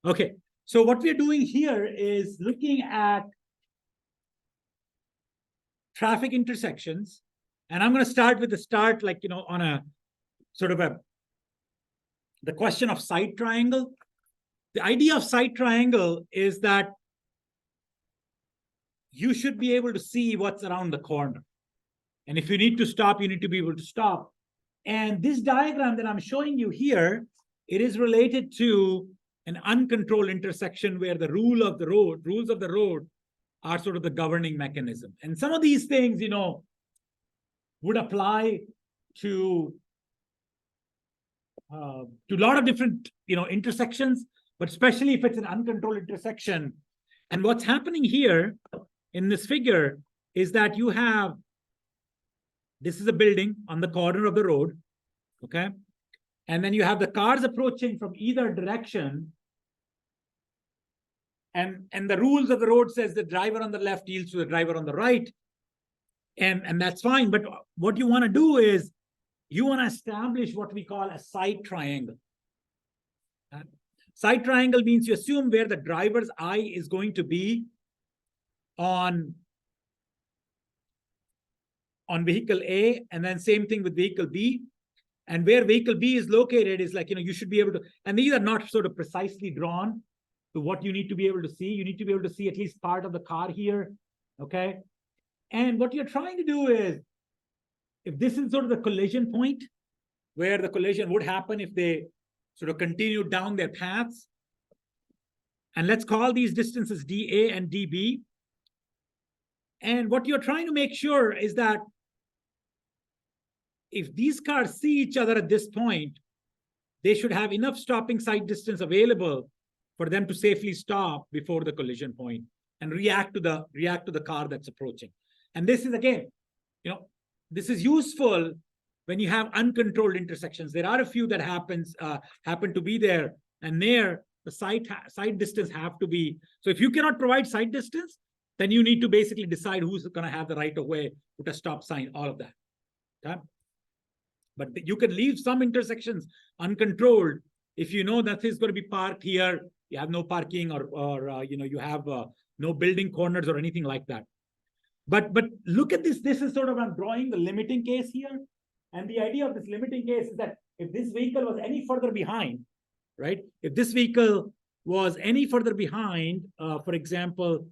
Okay, so what we're doing here is looking at traffic intersections. And I'm going to start with the start, like, on a sort of the question of side triangle. The idea of side triangle is that you should be able to see what's around the corner. And if you need to stop, you need to be able to stop. And this diagram that I'm showing you here, it is related to an uncontrolled intersection where the rules of the road are sort of the governing mechanism. And some of these things, would apply to a lot of different, intersections, but especially if it's an uncontrolled intersection. And what's happening here in this figure is that you have, this is a building on the corner of the road, okay? And then you have the cars approaching from either direction. And the rules of the road says the driver on the left yields to the driver on the right. And that's fine. But what you want to do is you want to establish what we call a side triangle. Side triangle means you assume where the driver's eye is going to be on vehicle A, and then same thing with vehicle B. And where vehicle B is located is like, you should be able to, and these are not sort of precisely drawn to what you need to be able to see. You need to be able to see at least part of the car here, okay? And what you're trying to do is, if this is sort of the collision point, where the collision would happen if they sort of continue down their paths, and let's call these distances dA and dB. And what you're trying to make sure is that if these cars see each other at this point, they should have enough stopping side distance available for them to safely stop before the collision point and react to the car that's approaching. And this is, again, this is useful when you have uncontrolled intersections. There are a few that happen to be there, and there the side distance have to be. So if you cannot provide side distance, then you need to basically decide who's going to have the right of way, put a stop sign, all of that. Okay? But you can leave some intersections uncontrolled if you know that is going to be parked here, you have no parking, or you have no building corners or anything like that. But look at this. This is sort of, I'm drawing the limiting case here. And the idea of this limiting case is that if this vehicle was any further behind, right? If this vehicle was any further behind, for example,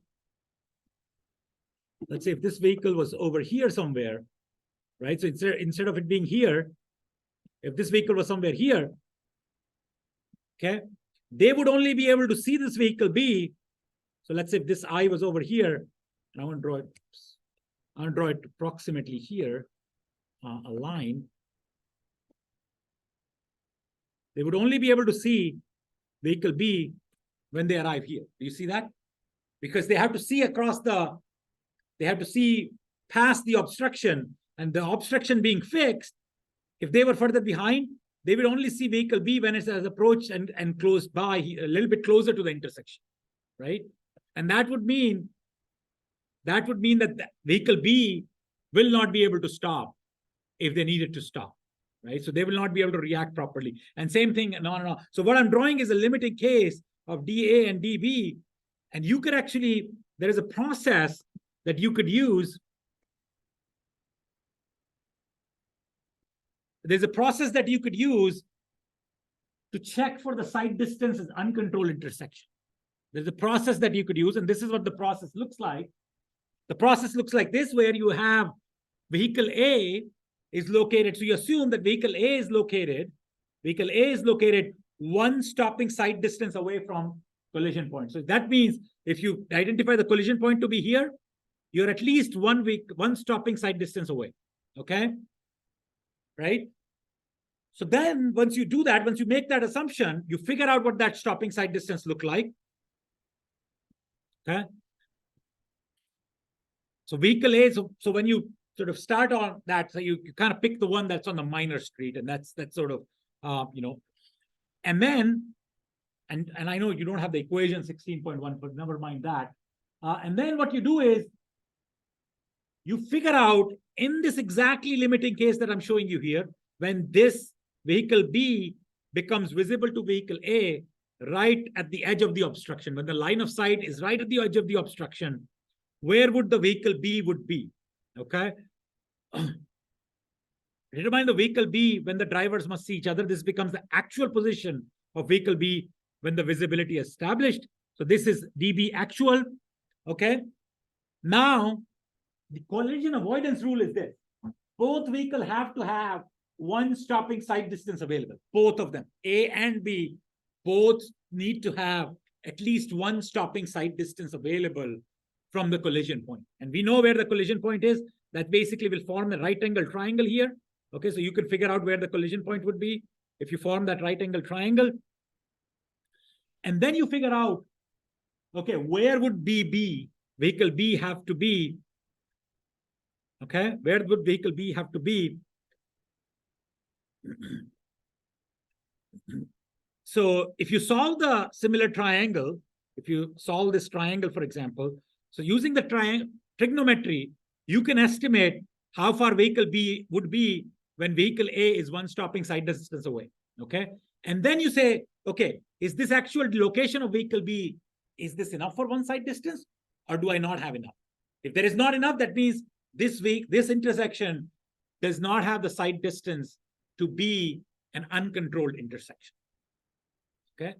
let's say if this vehicle was over here somewhere, right? So instead of it being here, if this vehicle was somewhere here, okay, they would only be able to see this vehicle B. So let's say if this I was over here, and I want to draw it. I want to draw it approximately here, a line. They would only be able to see vehicle B when they arrive here. Do you see that? Because they have to see they have to see past the obstruction, and the obstruction being fixed. If they were further behind, they would only see vehicle B when it has approached and close by, a little bit closer to the intersection, right? And that would mean that vehicle B will not be able to stop if they needed to stop, right? So they will not be able to react properly. And same thing, no. So what I'm drawing is a limiting case of dA and dB. And you could actually, there is a process that you could use. There's a process that you could use to check for the side distance as uncontrolled intersection. There's a process that you could use, and this is what the process looks like. The process looks like this, where you have vehicle A is located. So you assume that vehicle A is located one stopping side distance away from collision point. So that means if you identify the collision point to be here, you're at least one stopping side distance away. Okay? Right? So then once you do that, once you make that assumption, you figure out what that stopping side distance look like. Okay? So vehicle A, so when you sort of start on that, so you kind of pick the one that's on the minor street, and that's sort of, and then, and I know you don't have the equation 16.1, but never mind that. And then what you do is you figure out in this exactly limiting case that I'm showing you here, when this vehicle B becomes visible to vehicle A, right at the edge of the obstruction, when the line of sight is right at the edge of the obstruction, where would the vehicle B would be? Okay. Determine the vehicle B when the drivers must see each other. This becomes the actual position of vehicle B when the visibility is established. So this is DB actual. Okay. Now, the collision avoidance rule is this. Both vehicles have to have one stopping sight distance available. Both of them, A and B, both need to have at least one stopping sight distance available from the collision point. And we know where the collision point is. That basically will form a right angle triangle here. Okay, so you could figure out where the collision point would be if you form that right angle triangle. And then you figure out, okay, where would B be? Vehicle B have to be. Okay, where would vehicle B have to be? So if you solve the similar triangle, if you solve this triangle, for example, so using the trigonometry, you can estimate how far vehicle B would be when vehicle A is one stopping sight distance away. Okay. And then you say, okay, is this actual location of vehicle B, is this enough for one sight distance, or do I not have enough? If there is not enough, that means this intersection does not have the sight distance to be an uncontrolled intersection. Okay.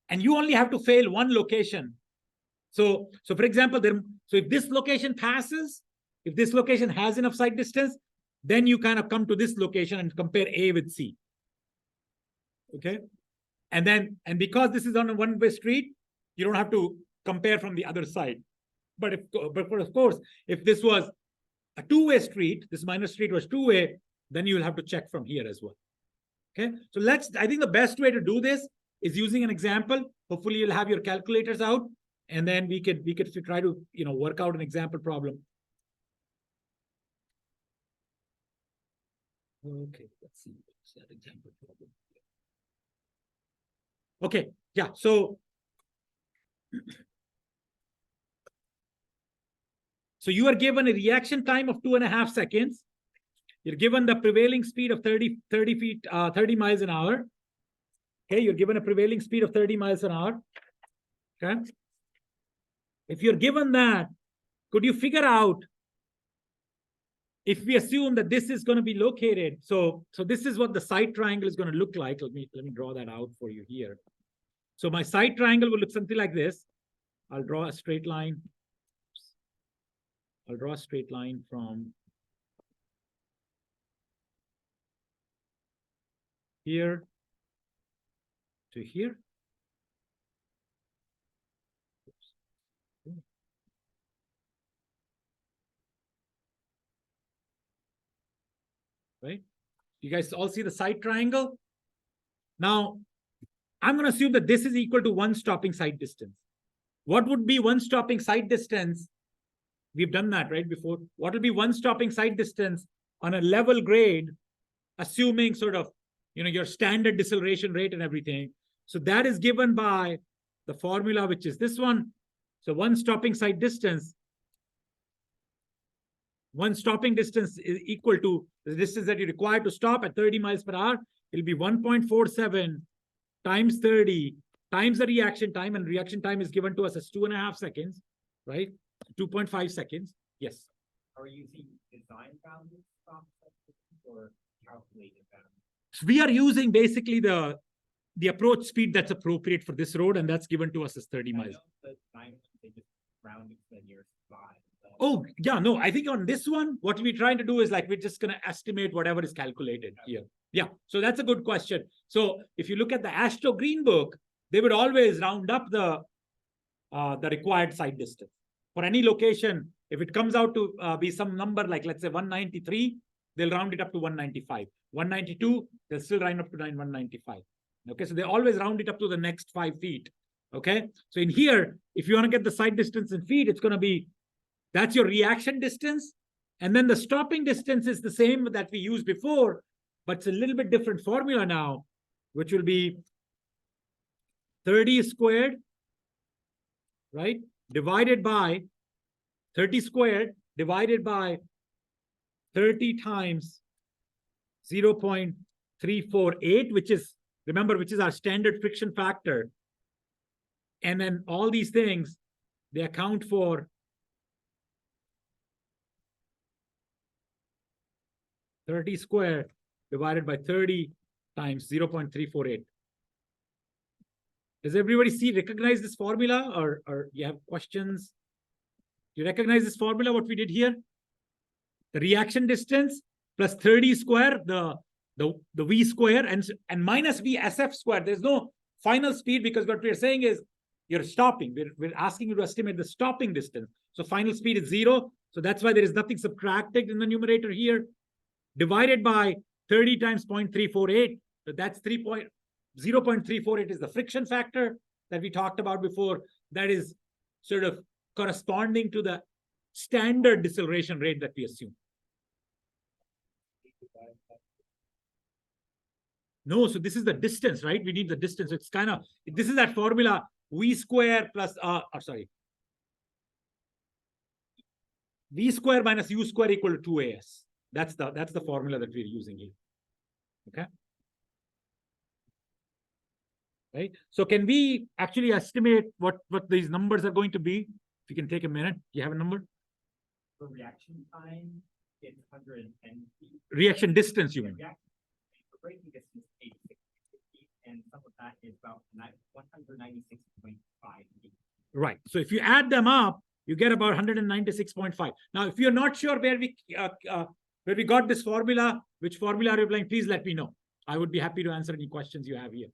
And you only have to fail one location. So for example, so if this location passes, if this location has enough sight distance, then you kind of come to this location and compare A with C. Okay. And because this is on a one-way street, you don't have to compare from the other side. But of course, if this was a two-way street, this minor street was two-way, then you will have to check from here as well. Okay. So I think the best way to do this is using an example. Hopefully you'll have your calculators out, and then we could try to, work out an example problem. Okay, let's see what's that example problem. Okay, yeah, so you are given a reaction time of 2.5 seconds. You're given the prevailing speed of 30 miles an hour. Okay, you're given a prevailing speed of 30 miles an hour. Okay. If you're given that, could you figure out, if we assume that this is going to be located, so this is what the sight triangle is going to look like. Let me draw that out for you here. So my sight triangle will look something like this. I'll draw a straight line. I'll draw a straight line from here to here. Right? You guys all see the sight triangle? Now, I'm going to assume that this is equal to one stopping sight distance. What would be one stopping sight distance? We've done that, right, before. What will be one stopping sight distance on a level grade, assuming sort of, your standard deceleration rate and everything. So that is given by the formula, which is this one. So one stopping sight distance, one stopping distance is equal to the distance that you require to stop at 30 miles per hour. It'll be 1.47 times 30 times the reaction time, and reaction time is given to us as 2.5 seconds, right? 2.5 seconds. Yes. Are we using design bounded stop or calculated bounded? So we are using basically the approach speed that's appropriate for this road, and that's given to us as 30 miles. They just rounded to the nearest 5. Oh, yeah, no, I think on this one, what we're trying to do is we're just going to estimate whatever is calculated here. Yeah, so that's a good question. So if you look at the AASHTO Green Book, they would always round up the required sight distance. For any location, if it comes out to be some number like, let's say 193, they'll round it up to 195. 192, they'll still round up to 195. Okay, so they always round it up to the next 5 feet. Okay, so in here, if you want to get the sight distance in feet, it's going to be, that's your reaction distance. And then the stopping distance is the same that we used before, but it's a little bit different formula now, which will be 30 squared, right? Divided by 30 squared divided by 30 times 0.348, which is, remember, which is our standard friction factor. And then all these things, they account for 30 squared divided by 30 times 0.348. Does everybody recognize this formula, or you have questions? You recognize this formula, what we did here? The reaction distance plus 30 square, the V square, and minus V SF square. There's no final speed, because what we're saying is you're stopping. We're asking you to estimate the stopping distance. So final speed is 0. So that's why there is nothing subtracted in the numerator here. Divided by 30 times 0.348. So that's 0.348 is the friction factor that we talked about before. That is sort of corresponding to the standard deceleration rate that we assume. No, so this is the distance, right? We need the distance. It's kind of, this is that formula, V square plus, V square minus U square equal to 2AS. That's the formula that we're using here. Okay. Right. So can we actually estimate what these numbers are going to be? If you can take a minute, you have a number? For reaction time, it's 110 feet. Reaction distance, you mean? For braking distance, 86 feet, and some of that is about 196.5 feet. Right. So if you add them up, you get about 196.5. Now, if you're not sure where we got this formula, which formula are you applying, please let me know. I would be happy to answer any questions you have here.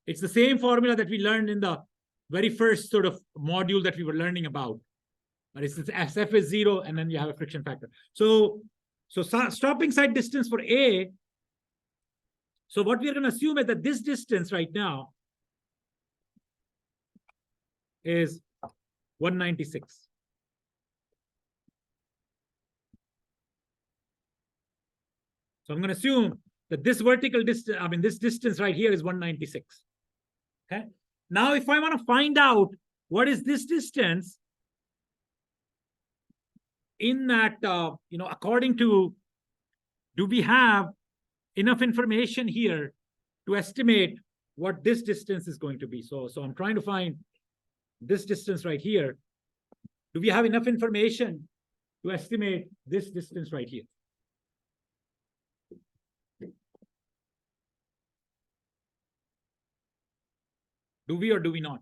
It's the same formula that we learned in the very first sort of module that we were learning about. But it's SF is 0, and then you have a friction factor. So stopping side distance for A. So what we're going to assume is that this distance right now is 196. So I'm going to assume that this vertical distance, this distance right here is 196. Okay. Now, if I want to find out what is this distance in that, according to, do we have enough information here to estimate what this distance is going to be? So I'm trying to find this distance right here. Do we have enough information to estimate this distance right here? Do we or do we not?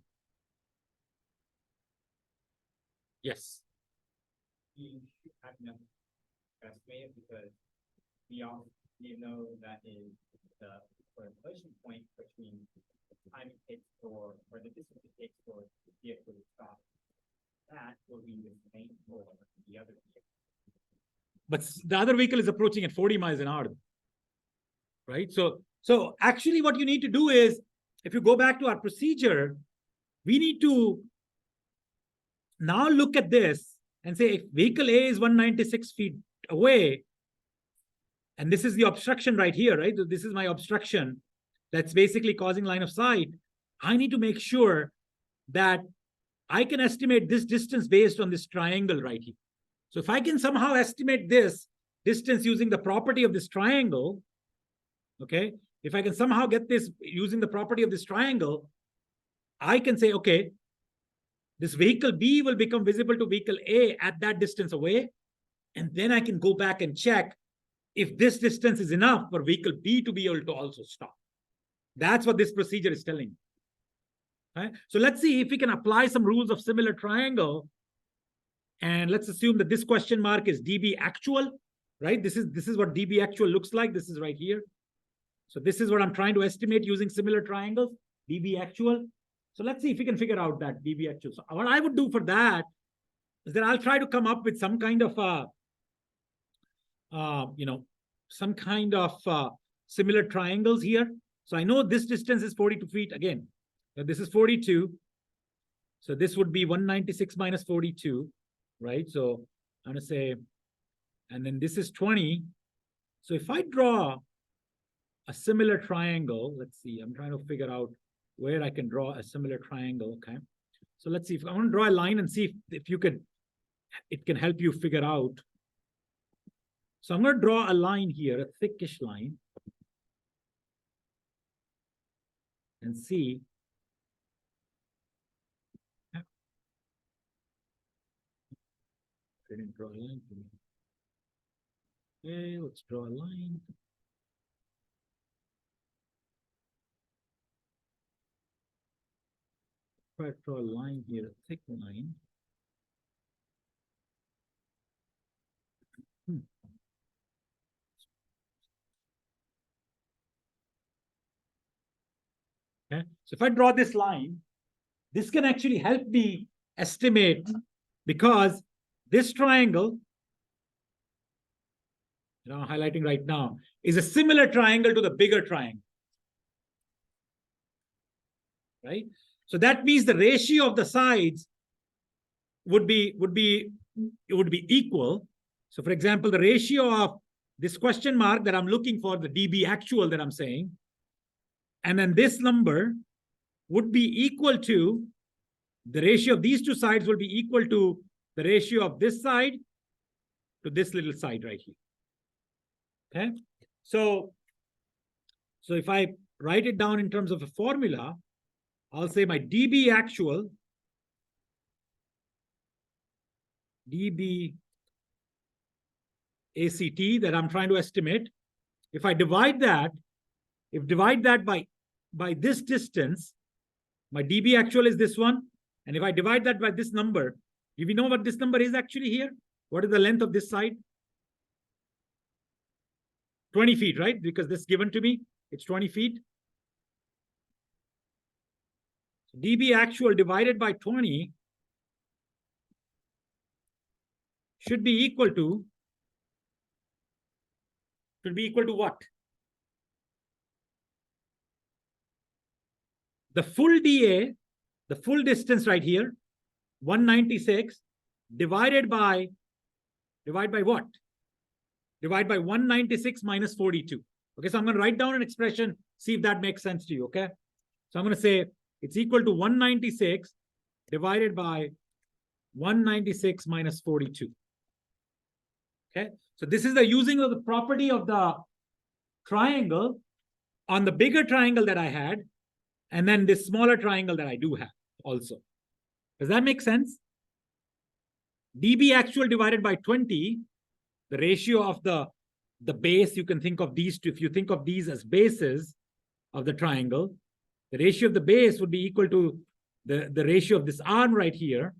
Yes. We should have enough estimate, because we all know that is the collision point between the time it takes or the distance it takes for the vehicle to stop. That will be the same for the other vehicle. But the other vehicle is approaching at 40 miles an hour, right? So actually what you need to do is, if you go back to our procedure, we need to now look at this and say, if vehicle A is 196 feet away, and this is the obstruction right here, right? So this is my obstruction that's basically causing line of sight. I need to make sure that I can estimate this distance based on this triangle right here. So if I can somehow estimate this distance using the property of this triangle, okay, if I can somehow get this using the property of this triangle, I can say, okay, this vehicle B will become visible to vehicle A at that distance away. And then I can go back and check if this distance is enough for vehicle B to be able to also stop. That's what this procedure is telling me. Right? So let's see if we can apply some rules of similar triangle. And let's assume that this question mark is dB actual, right? This is what dB actual looks like. This is right here. So this is what I'm trying to estimate using similar triangles, dB actual. So let's see if we can figure out that dB actual. So what I would do for that is that I'll try to come up with some kind of similar triangles here. So I know this distance is 42 feet again. So this is 42. So this would be 196 minus 42, right? So I'm going to say, and then this is 20. So if I draw a similar triangle, let's see, I'm trying to figure out where I can draw a similar triangle, okay? So let's see, if I want to draw a line and see if you could, it can help you figure out. So I'm going to draw a line here, a thickish line, and see I didn't draw a line. Okay, let's draw a line. Try to draw a line here, a thick line. Okay, so if I draw this line, this can actually help me estimate, because this triangle, I'm highlighting right now, is a similar triangle to the bigger triangle. Right? So that means the ratio of the sides would be equal. So for example, the ratio of this question mark that I'm looking for, the DB actual that I'm saying, and then this number would be equal to, the ratio of these two sides will be equal to the ratio of this side to this little side right here. Okay, so if I write it down in terms of a formula, I'll say my DB actual, DB ACT that I'm trying to estimate, if I divide that, by this distance, my DB actual is this one, and if I divide that by this number, do we know what this number is actually here? What is the length of this side? 20 feet, right? Because this is given to me, it's 20 feet. So DB actual divided by 20 should be equal to what? The full DA, the full distance right here, 196, divided by what? Divide by 196 minus 42. Okay, so I'm going to write down an expression, see if that makes sense to you, okay? So I'm going to say it's equal to 196 divided by 196 minus 42. Okay, so this is the using of the property of the triangle on the bigger triangle that I had, and then this smaller triangle that I do have also. Does that make sense? DB actual divided by 20, the ratio of the base, you can think of these two, if you think of these as bases of the triangle, the ratio of the base would be equal to the ratio of this arm right here,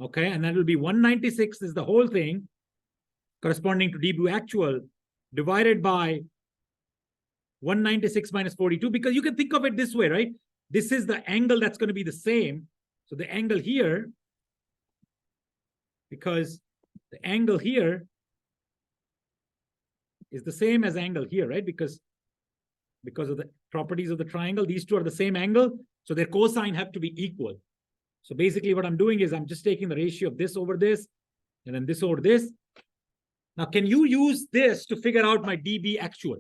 okay? And that will be 196 is the whole thing, corresponding to DB actual, divided by 196 minus 42, because you can think of it this way, right? This is the angle that's going to be the same. So the angle here, because the angle here is the same as angle here, right? Because of the properties of the triangle, these two are the same angle, so their cosine have to be equal. So basically what I'm doing is I'm just taking the ratio of this over this, and then this over this. Now, can you use this to figure out my DB actual?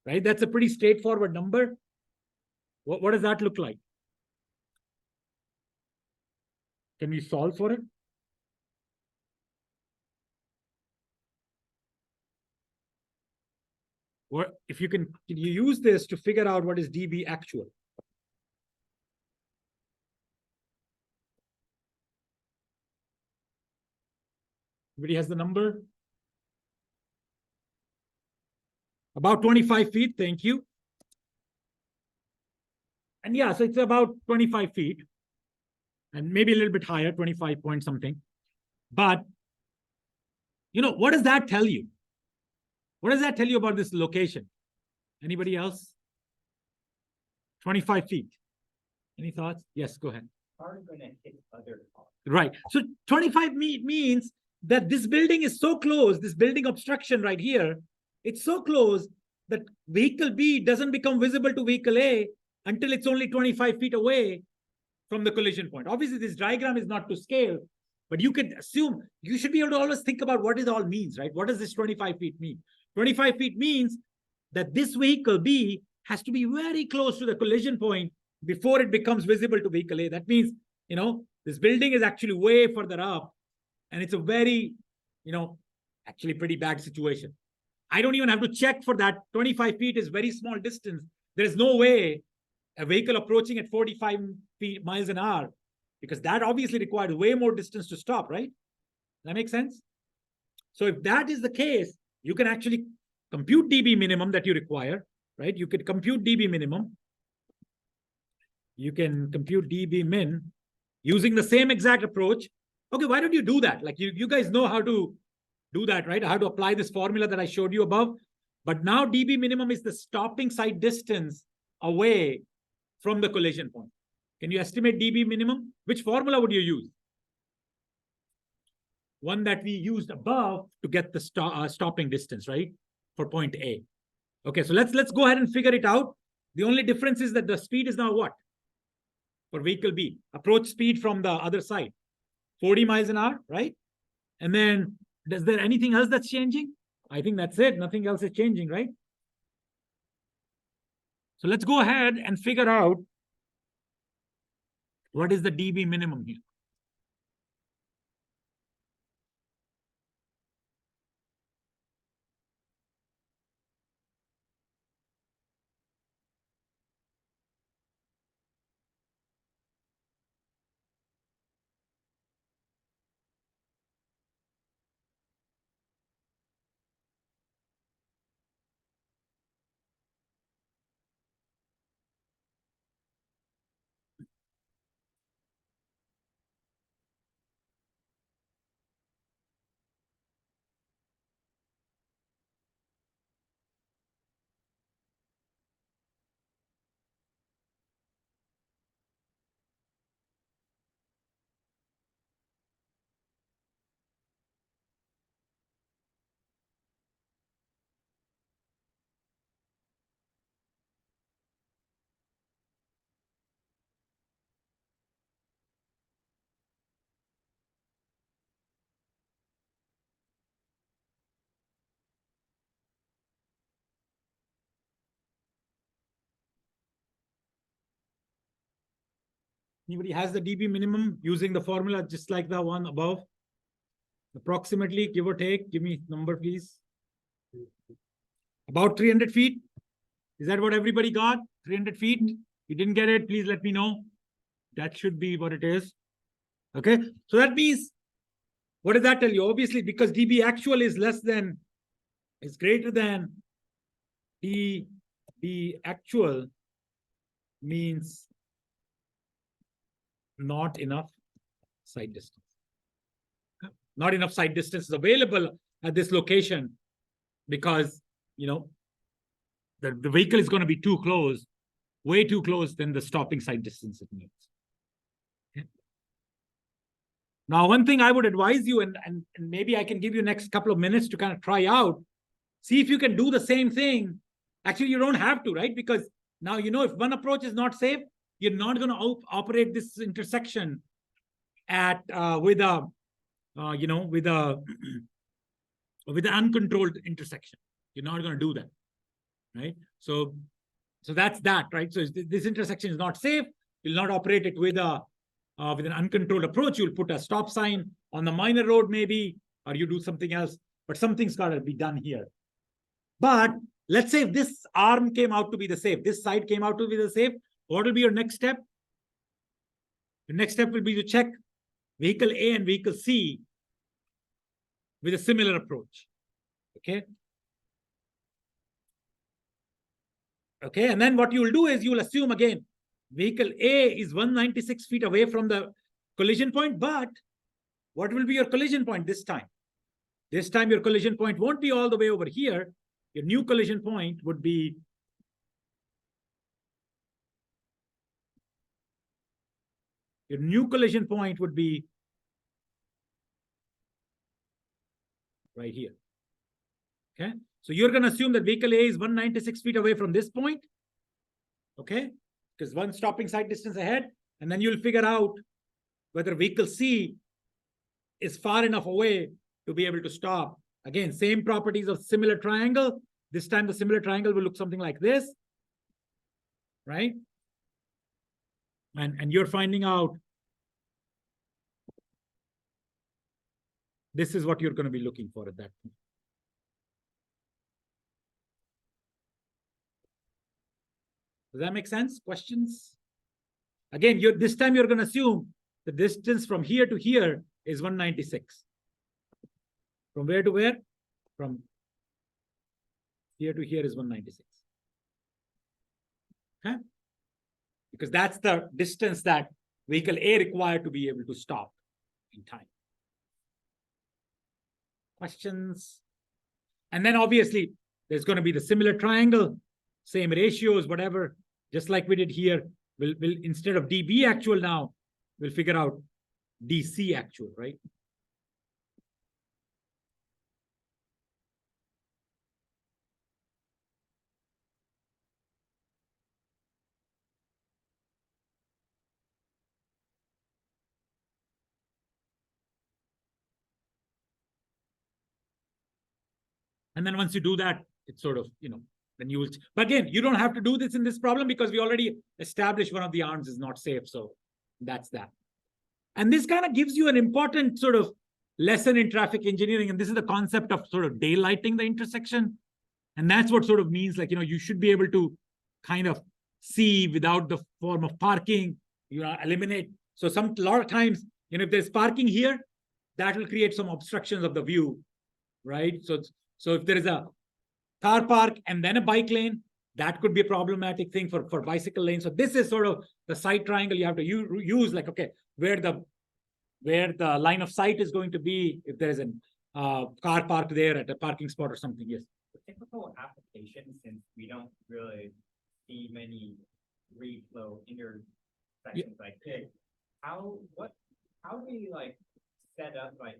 Right? That's a pretty straightforward number. What does that look like? Can we solve for it? Or if you can you use this to figure out what is DB actual? Everybody has the number? About 25 feet, thank you. And yeah, so it's about 25 feet. And maybe a little bit higher, 25 point something. But, what does that tell you? What does that tell you about this location? Anybody else? 25 feet. Any thoughts? Yes, go ahead. Are going to hit other cars? Right. So 25 means that this building is so close, this building obstruction right here, it's so close that vehicle B doesn't become visible to vehicle A until it's only 25 feet away from the collision point. Obviously, this diagram is not to scale, but you can assume, you should be able to always think about what it all means, right? What does this 25 feet mean? 25 feet means that this vehicle B has to be very close to the collision point before it becomes visible to vehicle A. That means, this building is actually way further up, and it's a very, actually pretty bad situation. I don't even have to check for that. 25 feet is very small distance. There's no way a vehicle approaching at 45 miles an hour, because that obviously requires way more distance to stop, right? That makes sense? So if that is the case, you can actually compute dB minimum that you require, right? You could compute dB minimum. You can compute dB min using the same exact approach. Okay, why don't you do that? Like you guys know how to do that, right? How to apply this formula that I showed you above. But now dB minimum is the stopping side distance away from the collision point. Can you estimate dB minimum? Which formula would you use? One that we used above to get the stopping distance, right? For point A. Okay, so let's go ahead and figure it out. The only difference is that the speed is now what? For vehicle B, approach speed from the other side, 40 miles an hour, right? And then, is there anything else that's changing? I think that's it. Nothing else is changing, right? So let's go ahead and figure out what is the dB minimum here. Anybody has the dB minimum using the formula just like the one above? Approximately, give or take, give me number, please. About 300 feet. Is that what everybody got? 300 feet? You didn't get it, please let me know. That should be what it is. Okay, so that means, what does that tell you? Obviously, because dB actual is greater than dB actual, means not enough side distance. Not enough side distance is available at this location because, you know, the vehicle is going to be too close, way too close than the stopping side distance it needs. Okay. Now, one thing I would advise you, and maybe I can give you next couple of minutes to kind of try out, see if you can do the same thing. Actually, you don't have to, right? Because now, you know, if one approach is not safe, you're not going to operate this intersection at with an uncontrolled intersection. You're not going to do that, right? So that's that, right? So this intersection is not safe. You'll not operate it with an uncontrolled approach. You'll put a stop sign on the minor road, maybe, or you do something else. But something's got to be done here. But let's say if this arm came out to be the safe, this side came out to be the safe. What will be your next step? The next step will be to check vehicle A and vehicle C with a similar approach. Okay. Okay, and then what you will do is you will assume again, vehicle A is 196 feet away from the collision point, but what will be your collision point this time? This time your collision point won't be all the way over here. Your new collision point would be right here. Okay, so you're going to assume that vehicle A is 196 feet away from this point. Okay, because one stopping side distance ahead, and then you'll figure out whether vehicle C is far enough away to be able to stop. Again, same properties of similar triangle. This time the similar triangle will look something like this, right? And you're finding out this is what you're going to be looking for at that point. Does that make sense? Questions? Again, this time you're going to assume the distance from here to here is 196. From where to where? From here to here is 196. Okay? Because that's the distance that vehicle A required to be able to stop in time. Questions? And then obviously there's going to be the similar triangle, same ratios, whatever, just like we did here. We'll instead of DB actual now, we'll figure out DC actual, right? And then once you do that, it's sort of, then you will, but again, you don't have to do this in this problem because we already established one of the arms is not safe. So that's that. And this kind of gives you an important sort of lesson in traffic engineering. And this is the concept of sort of daylighting the intersection. And that's what sort of means like, you should be able to kind of see without the form of parking, eliminate. So a lot of times, if there's parking here, that will create some obstructions of the view, right? So if there is a car park and then a bike lane, that could be a problematic thing for bicycle lane. So this is sort of the sight triangle you have to use like, okay, where the line of sight is going to be if there is a car parked there at a parking spot or something. Yes. The typical application, since we don't really see many reflow intersections like this, how do we like set up like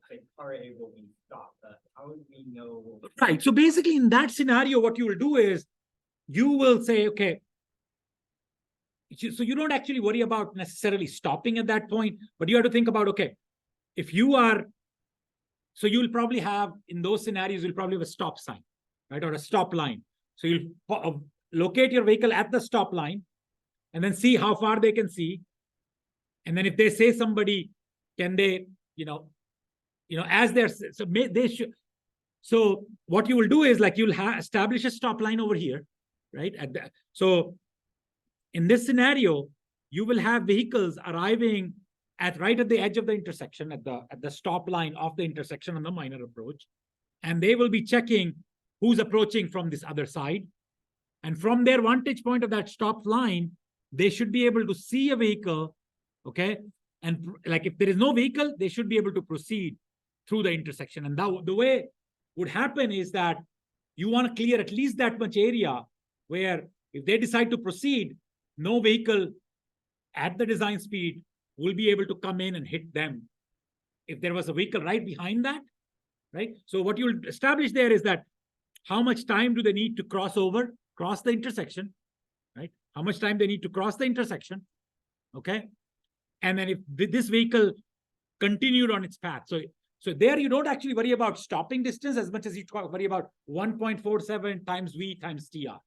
say car A will be stopped? How would we know? Right. So basically, in that scenario, what you will do is you will say, okay. So you don't actually worry about necessarily stopping at that point, but you have to think about, okay, if you are, so you'll probably have, in those scenarios, you'll probably have a stop sign, right? Or a stop line. So you'll locate your vehicle at the stop line and then see how far they can see. And then if they say somebody, can they, as they're, so they should. So what you will do is like, you'll establish a stop line over here, right? So in this scenario, you will have vehicles arriving right at the edge of the intersection, at the stop line of the intersection on the minor approach. And they will be checking who's approaching from this other side. And from their vantage point of that stop line, they should be able to see a vehicle, okay? And like if there is no vehicle, they should be able to proceed through the intersection. And the way would happen is that you want to clear at least that much area where if they decide to proceed, no vehicle at the design speed will be able to come in and hit them. If there was a vehicle right behind that, right? So what you'll establish there is that how much time do they need to cross the intersection, right? How much time they need to cross the intersection, okay? And then if this vehicle continued on its path, so there you don't actually worry about stopping distance as much as you worry about 1.47 times V times TR.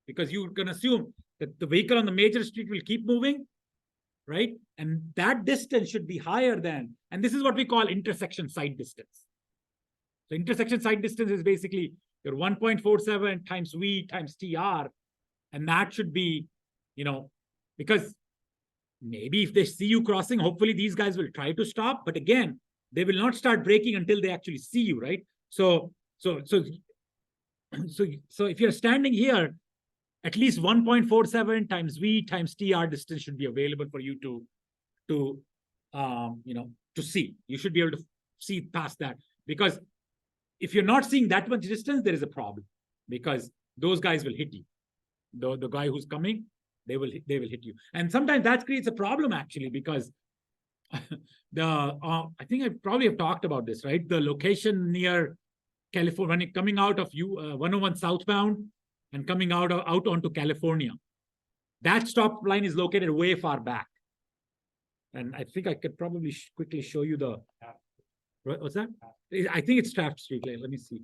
Because you can assume that the vehicle on the major street will keep moving, right? And that distance should be higher than, and this is what we call intersection sight distance. So intersection sight distance is basically your 1.47 times V times TR. And that should be, because maybe if they see you crossing, hopefully these guys will try to stop. But again, they will not start braking until they actually see you, right? So if you're standing here, at least 1.47 times V times TR distance should be available for you to see. You should be able to see past that, because if you're not seeing that much distance, there is a problem, because those guys will hit you. The guy who's coming, they will hit you. And sometimes that creates a problem actually, because I think I probably have talked about this, right? The location near California, when you're coming out of 101 southbound and coming out onto California, that stop line is located way far back. And I think I could probably quickly show you the, what's that? I think it's Taft Street. Let me see.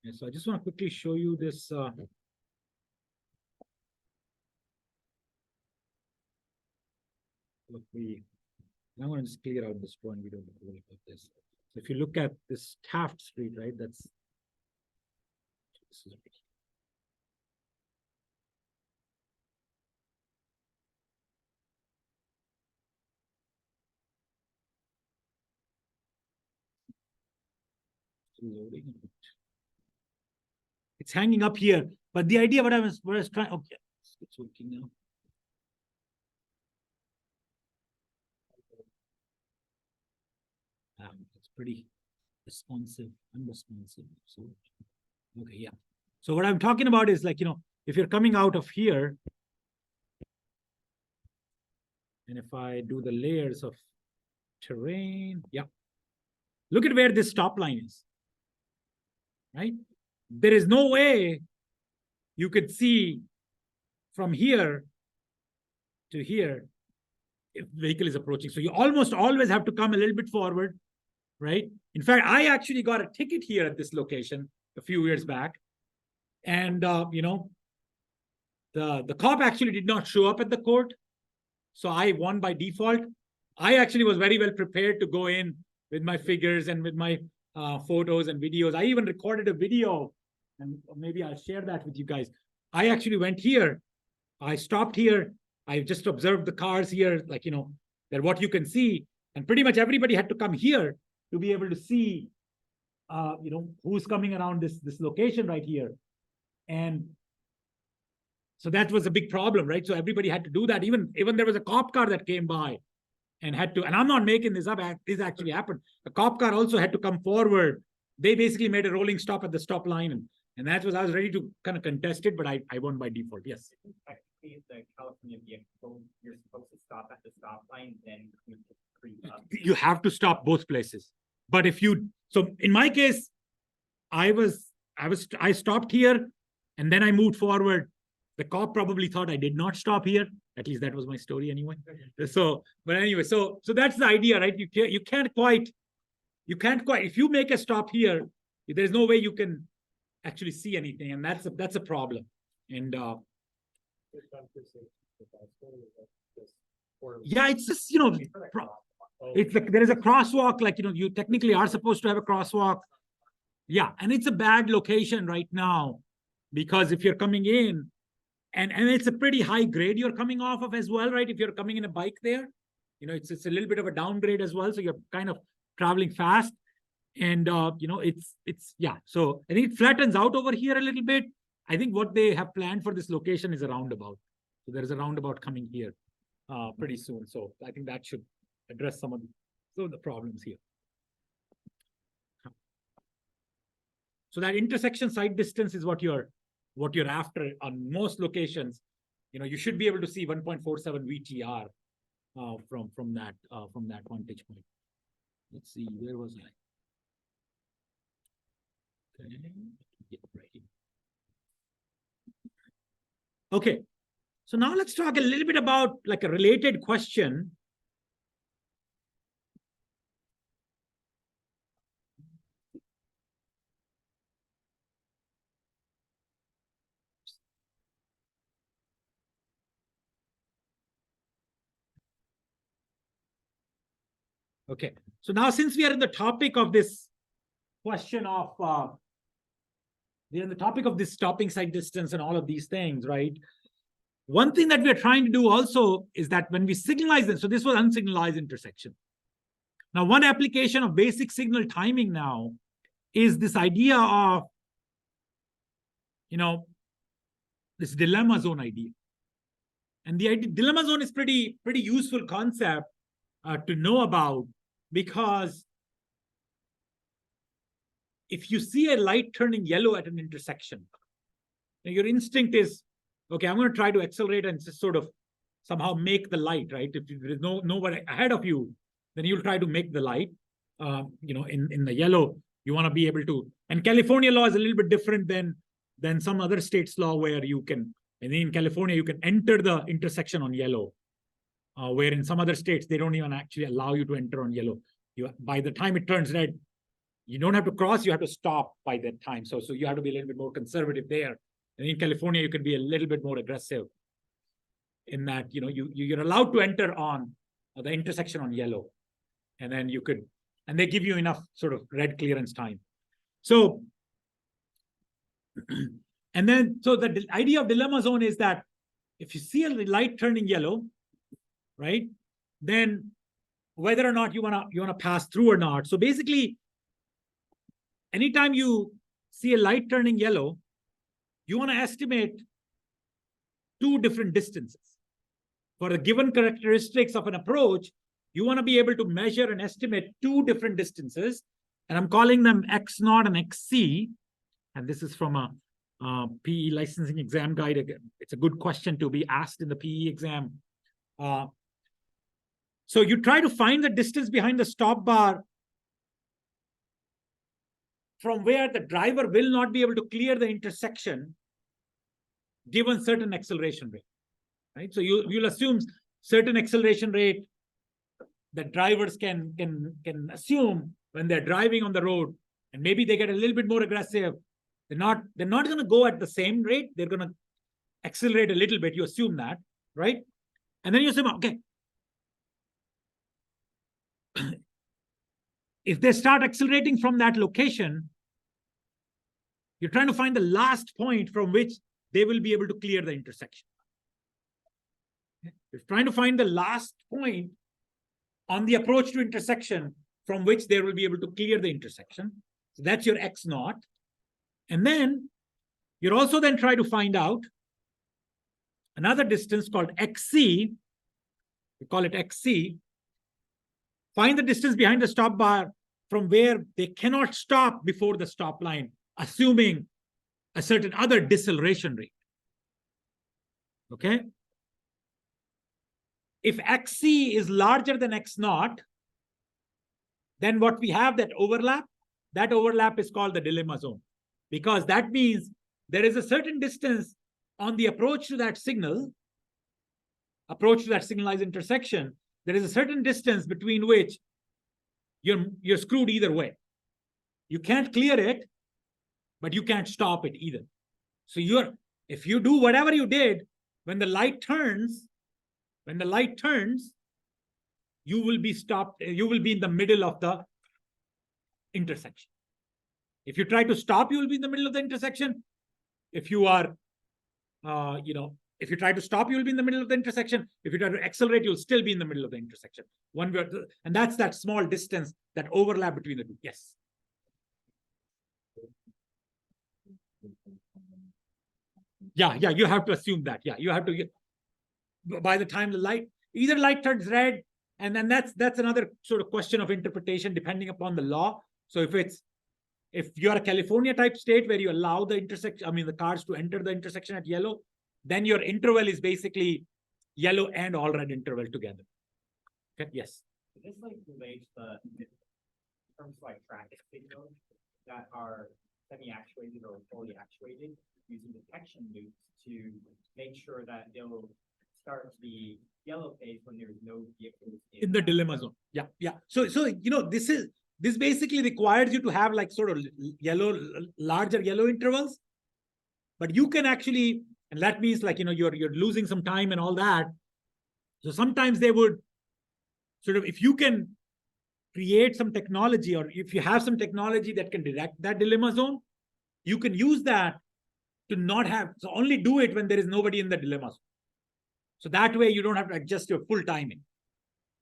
Yeah, so I just want to quickly show you this. I'm going to just clear out this point. We don't worry about this. So if you look at this Taft Street, right? This is loading. It's hanging up here. But the idea what I was trying, okay, it's working now. It's pretty responsive, unresponsive. So, okay, yeah. So what I'm talking about is like, if you're coming out of here, and if I do the layers of terrain, yeah. Look at where this stop line is, right? There is no way you could see from here to here if the vehicle is approaching. So you almost always have to come a little bit forward, right? In fact, I actually got a ticket here at this location a few years back. And, the cop actually did not show up at the court. So I won by default. I actually was very well prepared to go in with my figures and with my photos and videos. I even recorded a video, and maybe I'll share that with you guys. I actually went here. I stopped here. I just observed the cars here, like, that what you can see. And pretty much everybody had to come here to be able to see, who's coming around this location right here. And so that was a big problem, right? So everybody had to do that. Even there was a cop car that came by and had to, and I'm not making this up, this actually happened. The cop car also had to come forward. They basically made a rolling stop at the stop line. And that was, I was ready to kind of contest it, but I won by default, yes. Technically, the California vehicle, you're supposed to stop at the stop line, then creep up. You have to stop both places. But if you, so in my case, I stopped here and then I moved forward. The cop probably thought I did not stop here. At least that was my story anyway. So, but anyway, so that's the idea, right? You can't quite, if you make a stop here, there's no way you can actually see anything. And that's a problem. And yeah, it's just, it's like there is a crosswalk, like, you technically are supposed to have a crosswalk. Yeah, and it's a bad location right now because if you're coming in, and it's a pretty high grade you're coming off of as well, right? If you're coming in a bike there, it's a little bit of a downgrade as well. So you're kind of traveling fast. And, yeah. So I think it flattens out over here a little bit. I think what they have planned for this location is a roundabout. So there is a roundabout coming here pretty soon. So I think that should address some of the problems here. So that intersection side distance is what you're after on most locations. You should be able to see 1.47 VTR from that vantage point. Let's see, where was I? Okay, yeah, right here. Okay, so now let's talk a little bit about like a related question. Okay, so now since we are in the topic of this question of, we're in the topic of this stopping side distance and all of these things, right? One thing that we are trying to do also is that when we signalize this, so this was unsignalized intersection. Now, one application of basic signal timing now is this idea of, this dilemma zone idea. And the dilemma zone is pretty useful concept to know about, because if you see a light turning yellow at an intersection, your instinct is, okay, I'm going to try to accelerate and just sort of somehow make the light, right? If there is nobody ahead of you, then you'll try to make the light. In the yellow, you want to be able to. And California law is a little bit different than some other states' law, where you can, and in California, you can enter the intersection on yellow. Where in some other states, they don't even actually allow you to enter on yellow. By the time it turns red, you don't have to cross, you have to stop by that time. So you have to be a little bit more conservative there. And in California, you can be a little bit more aggressive in that, you're allowed to enter on the intersection on yellow. And then and they give you enough sort of red clearance time. So, and then, so the idea of dilemma zone is that if you see a light turning yellow, right, then whether or not you wanna pass through or not. So basically, anytime you see a light turning yellow, you want to estimate two different distances. For the given characteristics of an approach, you want to be able to measure and estimate two different distances, and I'm calling them X0 and XC. And this is from a PE licensing exam guide. Again, it's a good question to be asked in the PE exam. So you try to find the distance behind the stop bar from where the driver will not be able to clear the intersection given certain acceleration rate, right? So you'll assume certain acceleration rate that drivers can assume when they're driving on the road, and maybe they get a little bit more aggressive. They're not going to go at the same rate. They're going to accelerate a little bit. You assume that, right? And then you assume, okay, if they start accelerating from that location, you're trying to find the last point from which they will be able to clear the intersection. You're trying to find the last point on the approach to intersection from which they will be able to clear the intersection. So that's your X0. And then you're also then trying to find out another distance called XC. We call it XC. Find the distance behind the stop bar from where they cannot stop before the stop line, assuming a certain other deceleration rate. Okay? If XC is larger than X0, then what we have, that overlap is called the dilemma zone. Because that means there is a certain distance on the approach to that signalized intersection. There is a certain distance between which you're screwed either way. You can't clear it, but you can't stop it either. So if you do whatever you did, when the light turns, you will be stopped. You will be in the middle of the intersection. If you try to stop, you will be in the middle of the intersection. If you are, if you try to stop, you will be in the middle of the intersection. If you try to accelerate, you'll still be in the middle of the intersection. And that's that small distance, that overlap between the two. Yes. Yeah, you have to assume that. Yeah, you have to, by the time either light turns red, and then that's another sort of question of interpretation depending upon the law. So if you're a California type state where you allow the cars to enter the intersection at yellow, then your interval is basically yellow and all red interval together. Okay, yes. This relates terms like traffic signals that are semi-actuated or fully actuated using detection loops to make sure that they'll start the yellow phase when there's no vehicles in the dilemma zone. Yeah. So this basically requires you to have like sort of larger yellow intervals, but you can actually, and that means like, you're losing some time and all that. So sometimes they would sort of, if you can create some technology, or if you have some technology that can detect that dilemma zone, you can use that to not have, so only do it when there is nobody in the dilemma zone. So that way you don't have to adjust your full timing.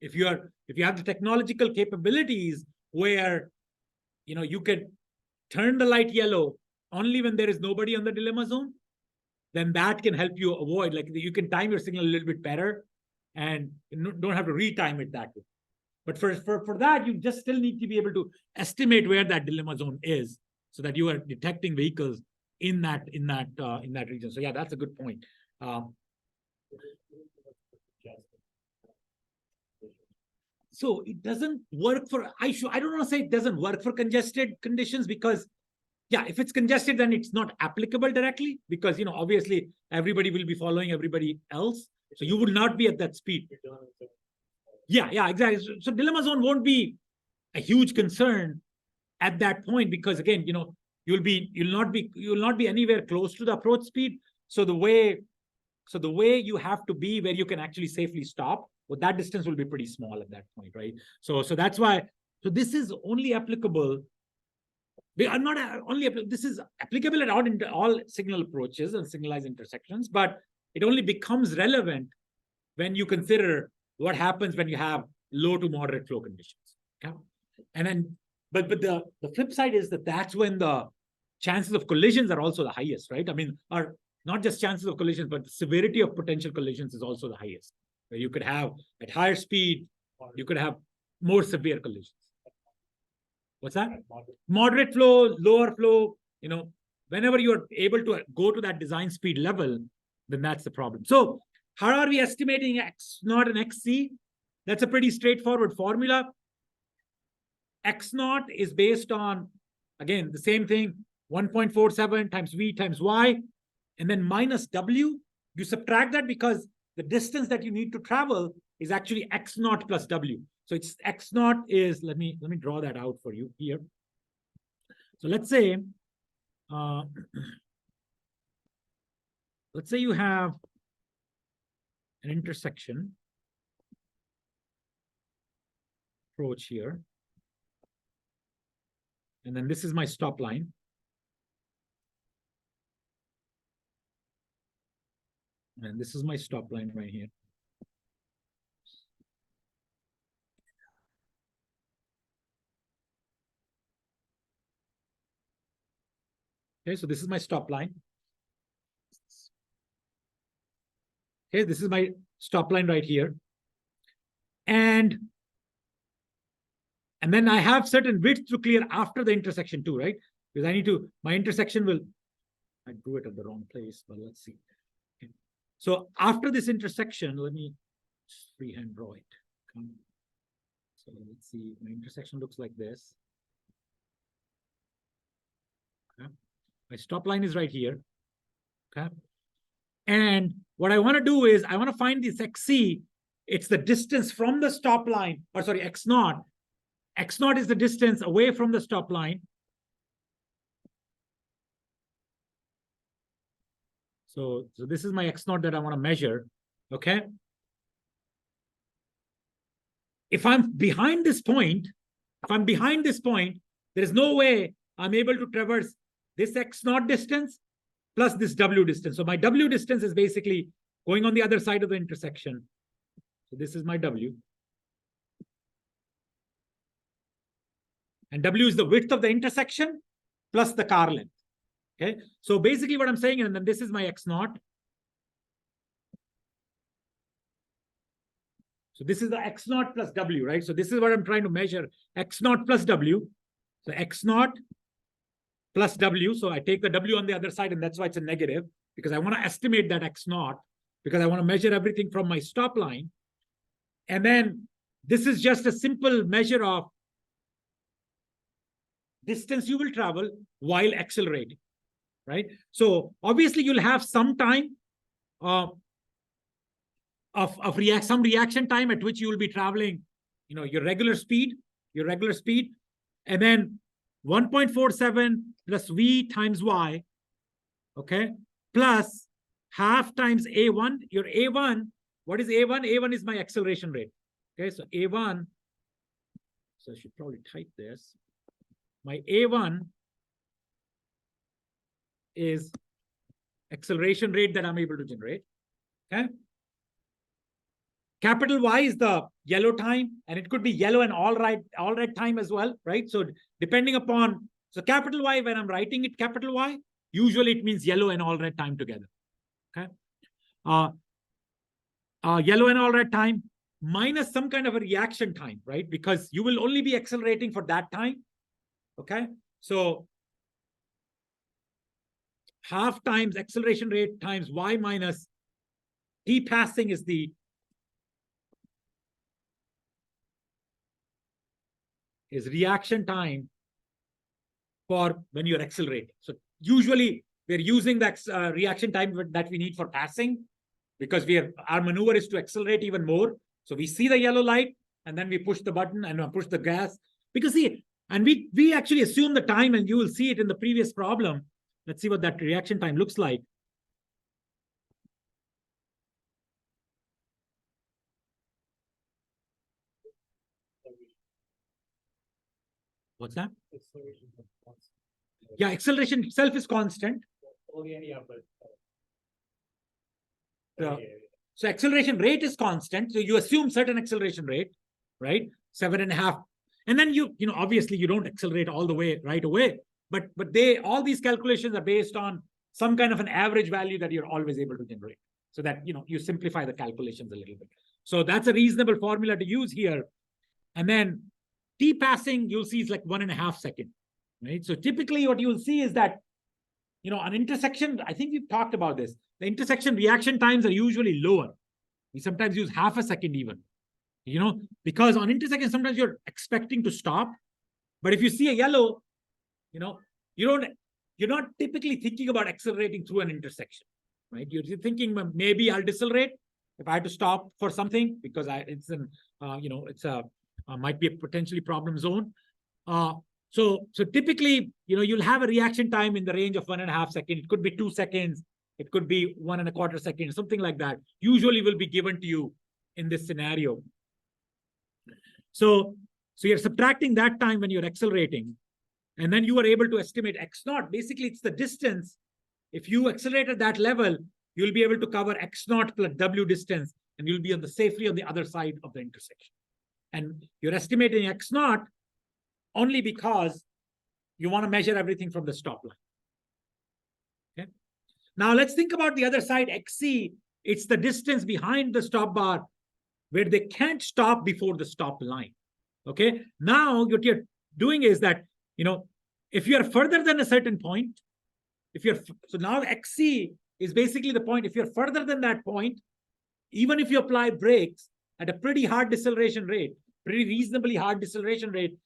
If you have the technological capabilities where, you can turn the light yellow only when there is nobody on the dilemma zone, then that can help you avoid, like you can time your signal a little bit better and don't have to retime it that way. But for that, you just still need to be able to estimate where that dilemma zone is so that you are detecting vehicles in that region. So yeah, that's a good point. So it doesn't work for, I don't want to say it doesn't work for congested conditions, because yeah, if it's congested, then it's not applicable directly, because obviously everybody will be following everybody else. So you would not be at that speed. Yeah, exactly. So dilemma zone won't be a huge concern at that point, because again, you'll not be anywhere close to the approach speed. So the way you have to be where you can actually safely stop, well, that distance will be pretty small at that point, right? So that's why. So this is only applicable. They are not only. This is applicable at all signal approaches and signalized intersections, but it only becomes relevant when you consider what happens when you have low to moderate flow conditions. Okay, and then but the flip side is that that's when the chances of collisions are also the highest, right? I mean, are not just chances of collisions, but the severity of potential collisions is also the highest. Where you could have at higher speed, you could have more severe collisions. What's that? Moderate flow, lower flow, you know, whenever you're able to go to that design speed level, then that's the problem. So how are we estimating X naught and XC? That's a pretty straightforward formula. X naught is based on, again, the same thing, 1.47 times V times Y, and then minus W. You subtract that because the distance that you need to travel is actually X naught plus W. So it's X naught is, let me draw that out for you here. So let's say you have an intersection approach here. And then this is my stop line. And this is my stop line right here. Okay, so this is my stop line. Okay, this is my stop line right here. And then I have certain width to clear after the intersection too, right? Because I need to, my intersection will, I drew it at the wrong place, but let's see. Okay. So after this intersection, let me freehand draw it. So let's see, my intersection looks like this. Okay. My stop line is right here. Okay. And what I want to do is I want to find this XC. It's the distance from the stop line, or sorry, X naught. X naught is the distance away from the stop line. So this is my X naught that I want to measure. Okay. If I'm behind this point, there is no way I'm able to traverse this X naught distance plus this W distance. So my W distance is basically going on the other side of the intersection. So this is my W. And W is the width of the intersection plus the car length. Okay. So basically what I'm saying, and then this is my X naught. So this is the X naught plus W, right? So this is what I'm trying to measure, X naught plus W. So X naught plus W. So I take the W on the other side, and that's why it's a negative, because I want to estimate that X naught, because I want to measure everything from my stop line. And then this is just a simple measure of distance you will travel while accelerating, right? So obviously you'll have some time some reaction time at which you will be traveling, you know, your regular speed, and then 1.47 plus V times Y, okay, plus half times A1. Your A1, what is A1? A1 is my acceleration rate. Okay, so A1, so I should probably type this. My A1 is acceleration rate that I'm able to generate. Okay. Capital Y is the yellow time, and it could be yellow and all red time as well, right? So depending upon, so capital Y, when I'm writing it capital Y, usually it means yellow and all red time together. Okay. Yellow and all red time minus some kind of a reaction time, right? Because you will only be accelerating for that time. Okay. So half times acceleration rate times Y minus T passing is the reaction time for when you're accelerating. So usually we're using that reaction time that we need for passing, because our maneuver is to accelerate even more. So we see the yellow light and then we push the button and push the gas, because see, and we actually assume the time, and you will see it in the previous problem. Let's see what that reaction time looks like. What's that? Yeah, acceleration itself is constant. So acceleration rate is constant. So you assume certain acceleration rate, right? 7.5. And then obviously you don't accelerate all the way right away, but all these calculations are based on some kind of an average value that you're always able to generate, so that you simplify the calculations a little bit. So that's a reasonable formula to use here. And then T passing, you'll see, is like 1.5 seconds, right? So typically what you'll see is that, an intersection, I think we've talked about this, the intersection reaction times are usually lower. We sometimes use 0.5 second even, because on intersection, sometimes you're expecting to stop. But if you see a yellow, you're not typically thinking about accelerating through an intersection, right? You're thinking maybe I'll decelerate if I had to stop for something, because might be a potentially problem zone. So typically, you'll have a reaction time in the range of 1.5 seconds. It could be 2 seconds. It could be 1.25 seconds, something like that. Usually will be given to you in this scenario. So you're subtracting that time when you're accelerating, and then you are able to estimate x naught. Basically, it's the distance. If you accelerate at that level, you'll be able to cover x naught plus w distance, and you'll be safely on the other side of the intersection. And you're estimating x naught only because you want to measure everything from the stop line. Okay. Now let's think about the other side, xc. It's the distance behind the stop bar where they can't stop before the stop line. Okay. Now what you're doing is that, if you are further than a certain point, so now xc is basically the point. If you're further than that point, even if you apply brakes at a pretty hard deceleration rate, pretty reasonably hard deceleration rate,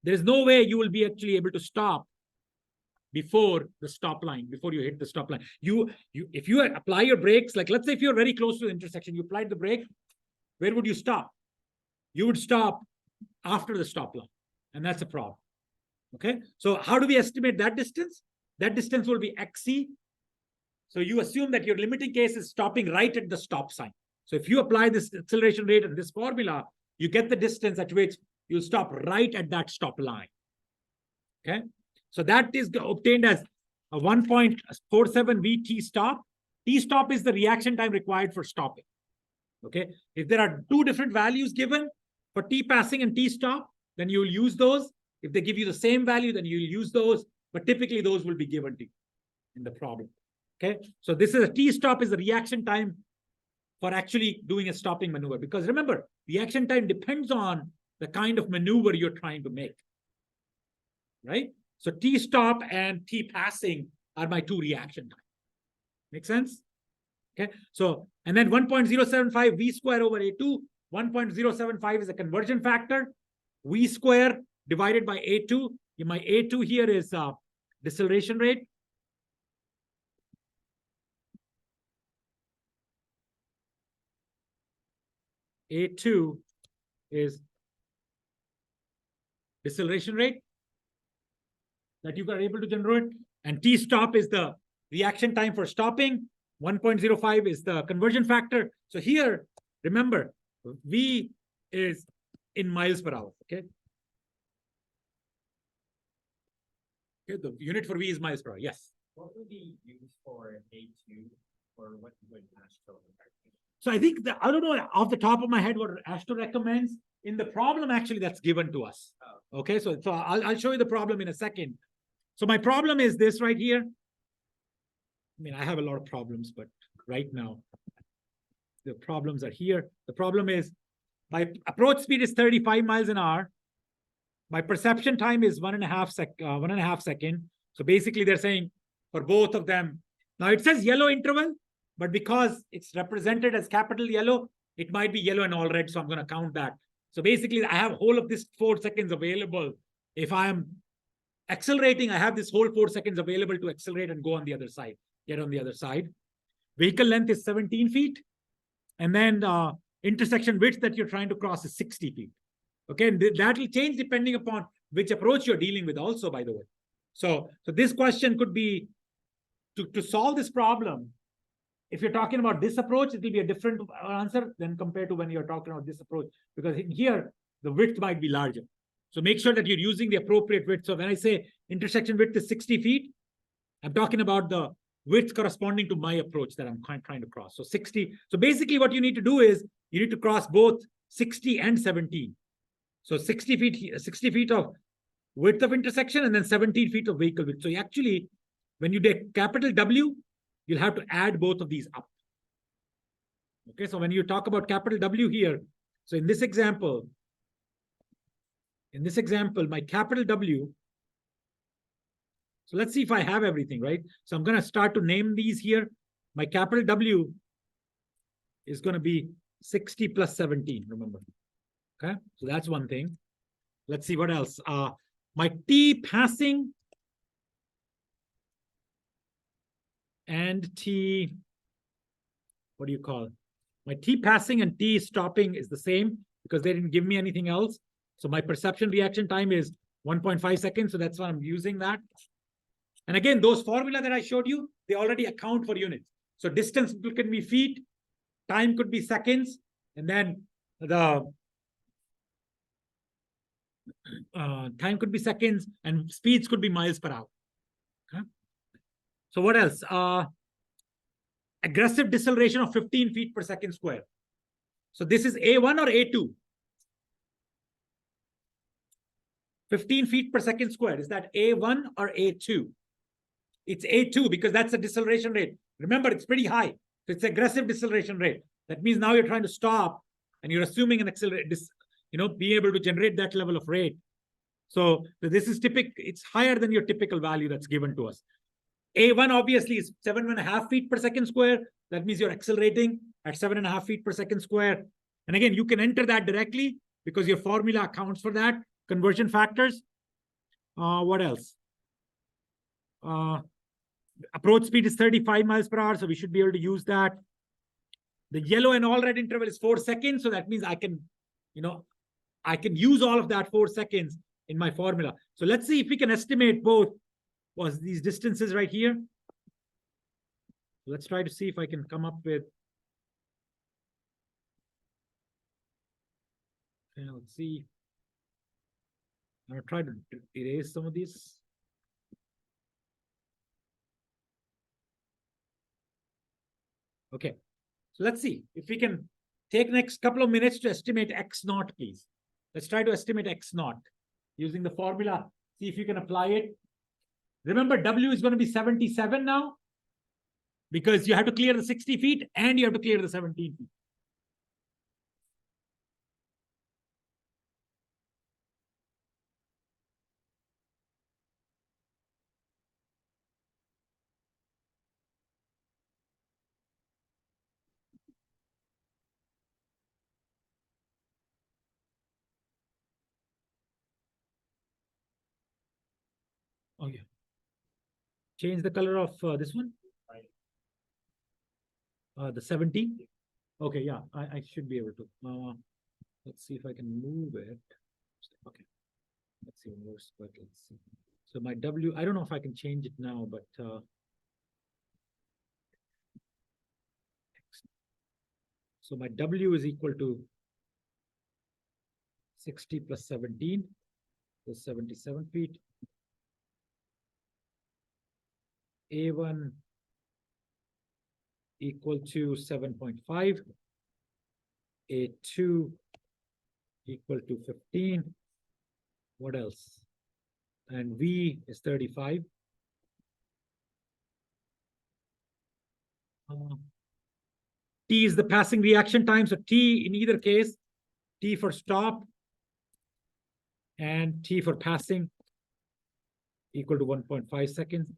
there is no way you will be actually able to stop before the stop line, before you hit the stop line. If you apply your brakes, like let's say if you're very close to the intersection, you applied the brake, where would you stop? You would stop after the stop line, and that's a problem. Okay, so how do we estimate that distance? That distance will be xc. So you assume that your limiting case is stopping right at the stop sign. So if you apply this acceleration rate and this formula, you get the distance at which you'll stop right at that stop line. Okay, so that is obtained as a 1.47 v t stop. T stop is the reaction time required for stopping. Okay, if there are two different values given for T passing and T stop, then you will use those. If they give you the same value, then you'll use those. But typically those will be given to you in the problem. Okay, so this is a T stop is the reaction time for actually doing a stopping maneuver. Because remember, reaction time depends on the kind of maneuver you're trying to make, right? So T stop and T passing are my two reaction time. Make sense? Okay, so, and then 1.075 V square over A2, 1.075 is a conversion factor, V square divided by A2. My A2 here is deceleration rate. A2 is deceleration rate that you are able to generate, and T stop is the reaction time for stopping. 1.05 is the conversion factor. So here, remember, V is in miles per hour. Okay. Okay, the unit for V is miles per hour. Yes. What would be used for A2, or what would AASHTO recommend? So I think I don't know off the top of my head what AASHTO recommends. In the problem, actually, that's given to us. Oh. Okay, so I'll show you the problem in a second. So my problem is this right here. I mean, I have a lot of problems, but right now, the problems are here. The problem is my approach speed is 35 miles an hour. My perception time is 1.5 seconds. So basically, they're saying for both of them. Now it says yellow interval, but because it's represented as capital yellow, it might be yellow and all red. So I'm going to count that. So basically, I have whole of this 4 seconds available. If I am accelerating, I have this whole 4 seconds available to accelerate and go on the other side, get on the other side. Vehicle length is 17 feet. And then intersection width that you're trying to cross is 60 feet. Okay, and that will change depending upon which approach you're dealing with also, by the way. So this question could be, to solve this problem, if you're talking about this approach, it will be a different answer than compared to when you're talking about this approach. Because in here, the width might be larger. So make sure that you're using the appropriate width. So when I say intersection width is 60 feet, I'm talking about the width corresponding to my approach that I'm trying to cross. So 60. So basically what you need to do is you need to cross both 60 and 17. So 60 feet, 60 feet of width of intersection and then 17 feet of vehicle width. So actually, when you take capital W, you'll have to add both of these up. Okay, so when you talk about capital W here, so in this example, my capital W, so let's see if I have everything, right? So I'm going to start to name these here. My capital W is going to be 60 plus 17, remember. Okay, so that's one thing. Let's see what else. My T passing and T, what do you call it? My T passing and T stopping is the same because they didn't give me anything else. So my perception reaction time is 1.5 seconds. So that's why I'm using that. And again, those formula that I showed you, they already account for units. So distance can be feet, time could be seconds, and then the time could be seconds, and speeds could be miles per hour. Okay. So what else? Aggressive deceleration of 15 feet per second square. So this is A1 or A2? 15 feet per second square. Is that A1 or A2? It's A2 because that's the deceleration rate. Remember, it's pretty high. So it's aggressive deceleration rate. That means now you're trying to stop and you're assuming an accelerate, be able to generate that level of rate. So this is typical, it's higher than your typical value that's given to us. A1 obviously is 7.5 feet per second square. That means you're accelerating at 7.5 feet per second square. And again, you can enter that directly because your formula accounts for that. Conversion factors. What else? Approach speed is 35 miles per hour, so we should be able to use that. The yellow and all red interval is 4 seconds, so that means I can, I can use all of that 4 seconds in my formula. So let's see if we can estimate both these distances right here. Let's try to see if I can come up with. Okay, let's see. I'm gonna try to erase some of these. Okay, so let's see if we can take next couple of minutes to estimate X naught, please. Let's try to estimate X naught using the formula. See if you can apply it. Remember, W is going to be 77 now because you have to clear the 60 feet and you have to clear the 17 feet. Oh, yeah. Change the color of this one. The 17. Okay, yeah, I should be able to. Let's see if I can move it. Okay. Let's see, worse, but let's see. So my W, I don't know if I can change it now, but so my W is equal to 60 plus 17, so 77 feet. A1 equal to 7.5. A2 equal to 15. What else? And V is 35. T is the passing reaction time. So T in either case, T for stop and T for passing equal to 1.5 seconds.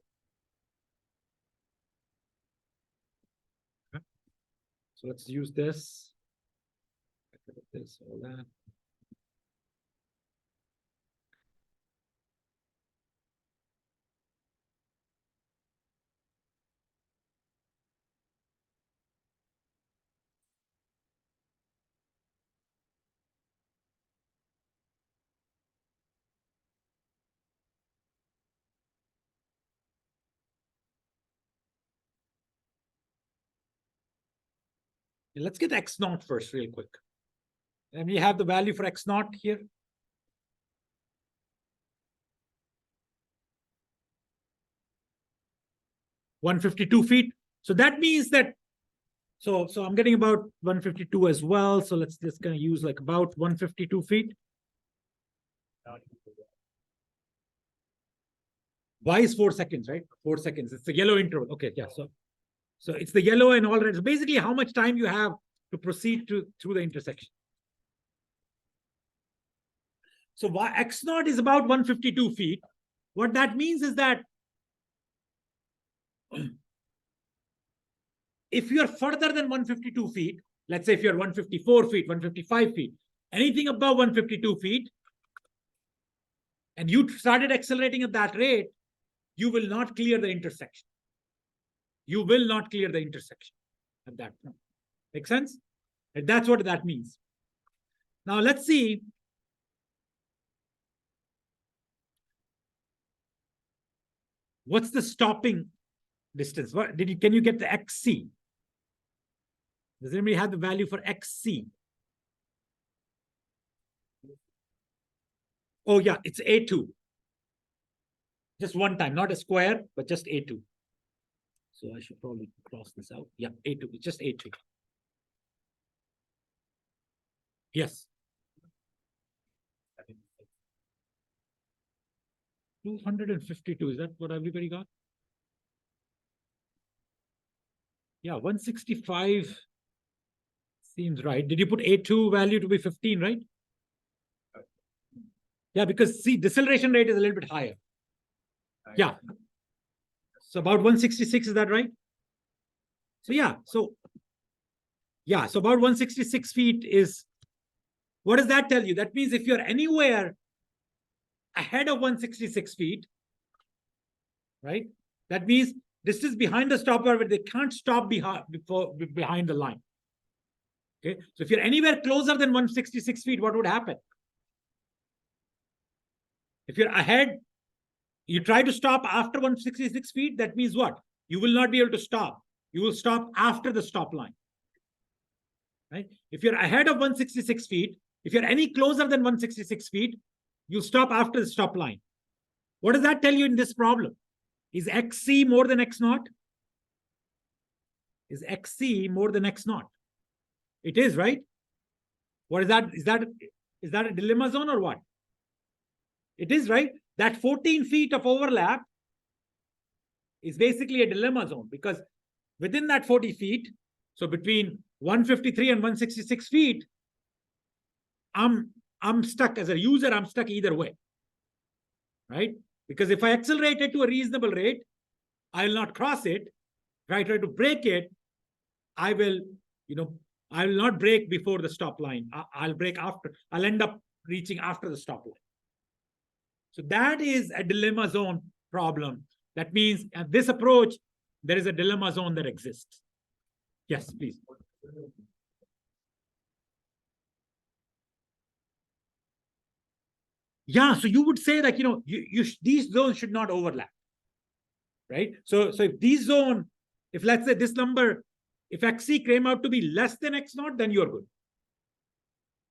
Okay. So let's use this. All that. Let's get X naught first, real quick. And we have the value for X naught here. $152 feet. So that means that, so I'm getting about 152 as well. So let's just gonna use like about 152 feet. Y is 4 seconds, right? 4 seconds. It's the yellow interval. Okay, yeah. So it's the yellow and all red. So basically, how much time you have to proceed through the intersection. So x naught is about 152 feet. What that means is that if you're further than 152 feet, let's say if you're 154 feet, 155 feet, anything above 152 feet, and you started accelerating at that rate, you will not clear the intersection. You will not clear the intersection at that point. Make sense? And that's what that means. Now let's see. What's the stopping distance? What can you get the XC? Does anybody have the value for XC? Oh yeah, it's A2. Just one time, not a square, but just A2. So I should probably cross this out. Yeah, A2, it's just A2. Yes. 252, is that what everybody got? Yeah, 165 seems right. Did you put A2 value to be 15, right? Yeah, because see, deceleration rate is a little bit higher. Yeah. So about 166, is that right? So yeah, so about 166 feet is, what does that tell you? That means if you're anywhere ahead of 166 feet, right? That means this is behind the stopper, but they can't stop behind the line. Okay, so if you're anywhere closer than 166 feet, what would happen? If you're ahead, you try to stop after 166 feet, that means what? You will not be able to stop. You will stop after the stop line. Right? If you're ahead of 166 feet, if you're any closer than 166 feet, you stop after the stop line. What does that tell you in this problem? Is XC more than X naught? Is XC more than X naught? It is, right? What is that? Is that a dilemma zone or what? It is, right? That 14 feet of overlap is basically a dilemma zone, because within that 40 feet, so between 153 and 166 feet, I'm stuck as a user, I'm stuck either way, right? Because if I accelerate it to a reasonable rate, I will not cross it. If I try to break it, I will not break before the stop line. I'll break after. I'll end up reaching after the stop line. So that is a dilemma zone problem. That means at this approach, there is a dilemma zone that exists. Yes, please. Yeah, so you would say that, these zones should not overlap, right? So if these zone, if let's say this number, if XC came out to be less than X naught, then you're good,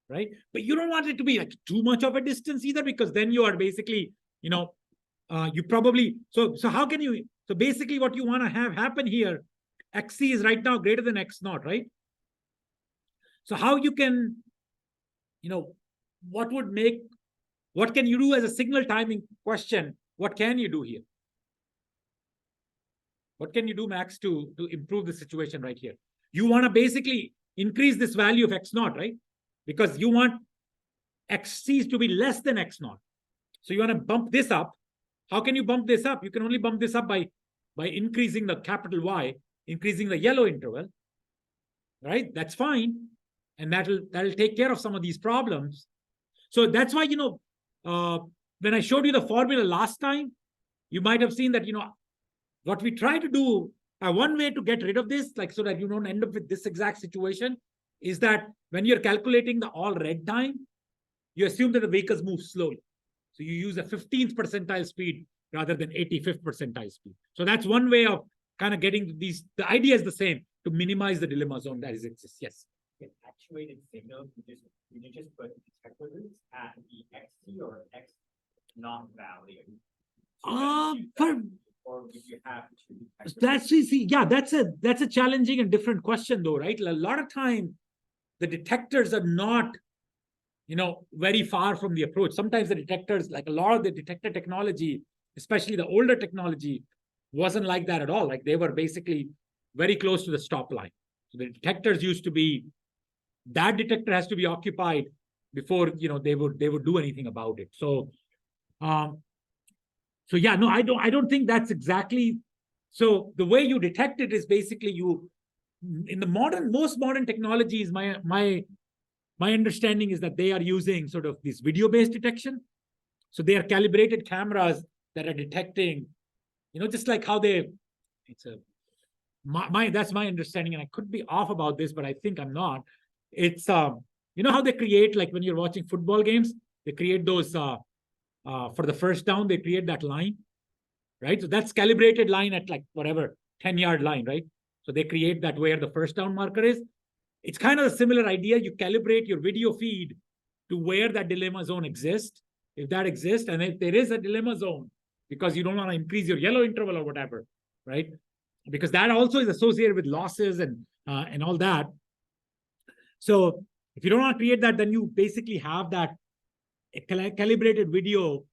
right? But you don't want it to be like too much of a distance either, because then you are basically, you probably, so how can you, so basically what you want to have happen here, XC is right now greater than X naught, right? So how you can, what can you do as a signal timing question? What can you do here? What can you do, Max, to improve the situation right here? You want to basically increase this value of X naught, right? Because you want XC to be less than X naught. So you want to bump this up. How can you bump this up? You can only bump this up by increasing the capital Y, increasing the yellow interval, right? That's fine. And that'll take care of some of these problems. So that's why, when I showed you the formula last time, you might have seen that, what we try to do, one way to get rid of this, like so that you don't end up with this exact situation, is that when you're calculating the all red time, you assume that the vehicles move slowly. So you use a 15th percentile speed rather than 85th percentile speed. So that's one way of kind of getting these. The idea is the same, to minimize the dilemma zone that exists. Yes. Actuated signal, would you just put detector roots at the XC or X naught value? Or would you have to? That's a challenging and different question, though, right? A lot of time, the detectors are not, very far from the approach. Sometimes the detectors, like a lot of the detector technology, especially the older technology, wasn't like that at all. Like they were basically very close to the stop line. So the detectors used to be, that detector has to be occupied before they would do anything about it. So yeah, no, I don't think that's exactly. So the way you detect it is basically in the most modern technologies, my understanding is that they are using sort of this video-based detection. So they are calibrated cameras that are detecting, just like how that's my understanding, and I could be off about this, but I think I'm not. It's how they create, like when you're watching football games, they create those for the first down, they create that line, right? So that's calibrated line at like whatever 10-yard line, right? So they create that where the first down marker is. It's kind of a similar idea. You calibrate your video feed to where that dilemma zone exists, if that exists, and if there is a dilemma zone, because you don't want to increase your yellow interval or whatever, right? Because that also is associated with losses and all that. So if you don't want to create that, then you basically have that calibrated video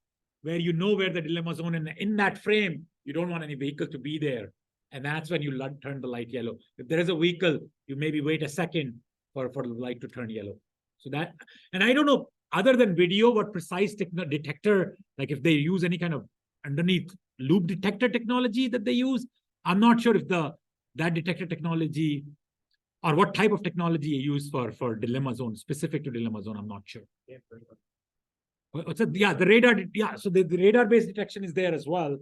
where you know where the dilemma zone, and in that frame, you don't want any vehicle to be there. And that's when you turn the light yellow. If there is a vehicle, you maybe wait a second for the light to turn yellow. So that, and I don't know, other than video, what precise detector, like if they use any kind of underneath loop detector technology that they use, I'm not sure if that detector technology or what type of technology you use for dilemma zone, specific to dilemma zone, I'm not sure. Yeah, the radar, yeah, so the radar-based detection is there as well,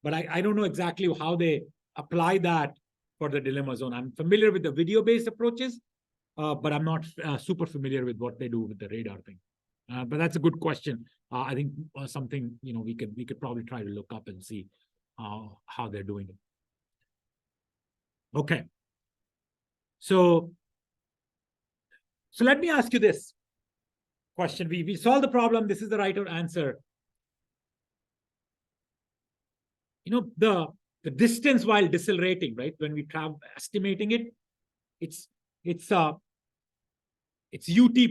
but I don't know exactly how they apply that for the dilemma zone. I'm familiar with the video-based approaches, but I'm not super familiar with what they do with the radar thing. But that's a good question. I think something we could probably try to look up and see how they're doing it. Okay. So let me ask you this question. We solved the problem. This is the right answer. The distance while decelerating, right? When we estimating it, it's ut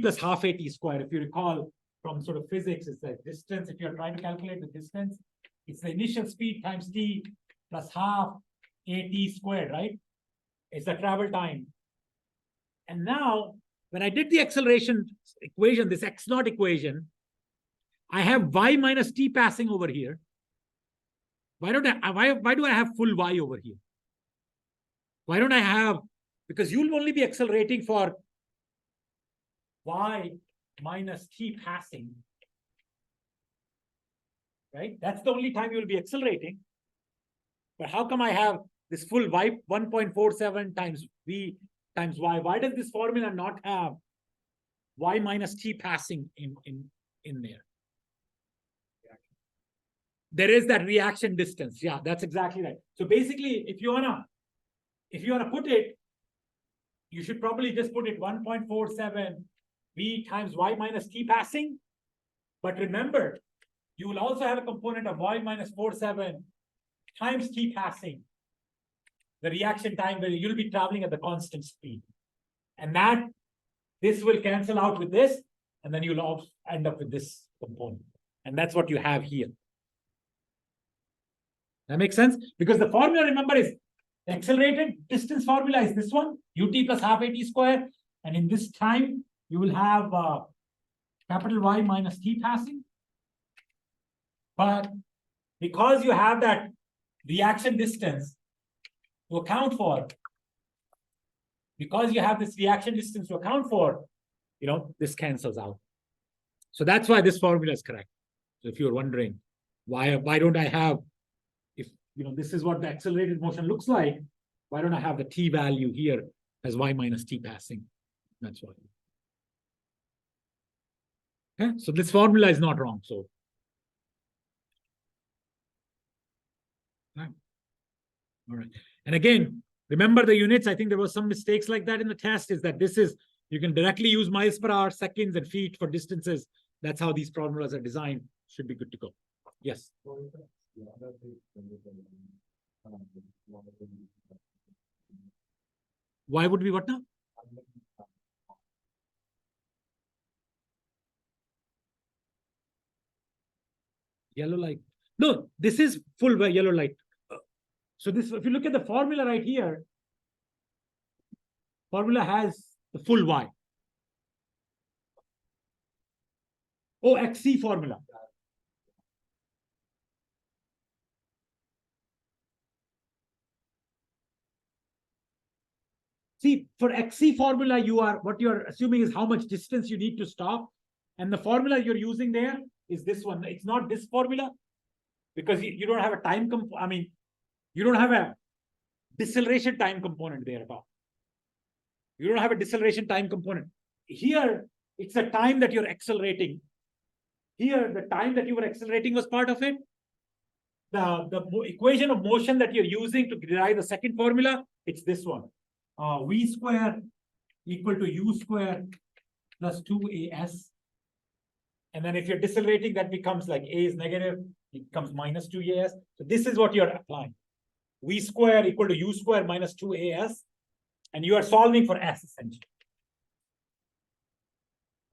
plus half at square. If you recall from sort of physics, it's the distance. If you're trying to calculate the distance, it's the initial speed times t plus half at squared, right? It's the travel time. And now, when I did the acceleration equation, this x naught equation, I have y minus t passing over here. Why do I have full y over here? Why don't I have, because you'll only be accelerating for y minus t passing, right? That's the only time you'll be accelerating. But how come I have this full y 1.47 times v times y? Why does this formula not have y minus t passing in there? There is that reaction distance. Yeah, that's exactly right. So basically, if you wanna put it, you should probably just put it 1.47 v times y minus t passing. But remember, you will also have a component of y minus 47 times t passing, the reaction time where you'll be traveling at the constant speed. And this will cancel out with this, and then you'll all end up with this component. And that's what you have here. That makes sense? Because the formula, remember, is the accelerated distance formula is this one, ut plus half at square. And in this time, you will have capital Y minus t passing. But because you have that reaction distance to account for, this cancels out. So that's why this formula is correct. So if you're wondering, why don't I have, if this is what the accelerated motion looks like, why don't I have the t value here as y minus t passing? That's why. Okay, so this formula is not wrong. So, all right. And again, remember the units. I think there were some mistakes like that in the test. Is that you can directly use miles per hour, seconds, and feet for distances. That's how these formulas are designed. Should be good to go. Yes. Why would we what now? yellow light. No, this is full yellow light. So this, if you look at the formula right here, formula has the full Y. Oh, XC formula. See, for XC formula, what you're assuming is how much distance you need to stop. And the formula you're using there is this one. It's not this formula because you don't have a time you don't have a deceleration time component there at all. You don't have a deceleration time component. Here, it's a time that you're accelerating. Here, the time that you were accelerating was part of it. The equation of motion that you're using to derive the second formula, it's this one. V square equal to U square plus 2AS. And then if you're decelerating, that becomes like A is negative, it becomes minus 2AS. So this is what you're applying. V square equal to U square minus 2AS. And you are solving for S essentially.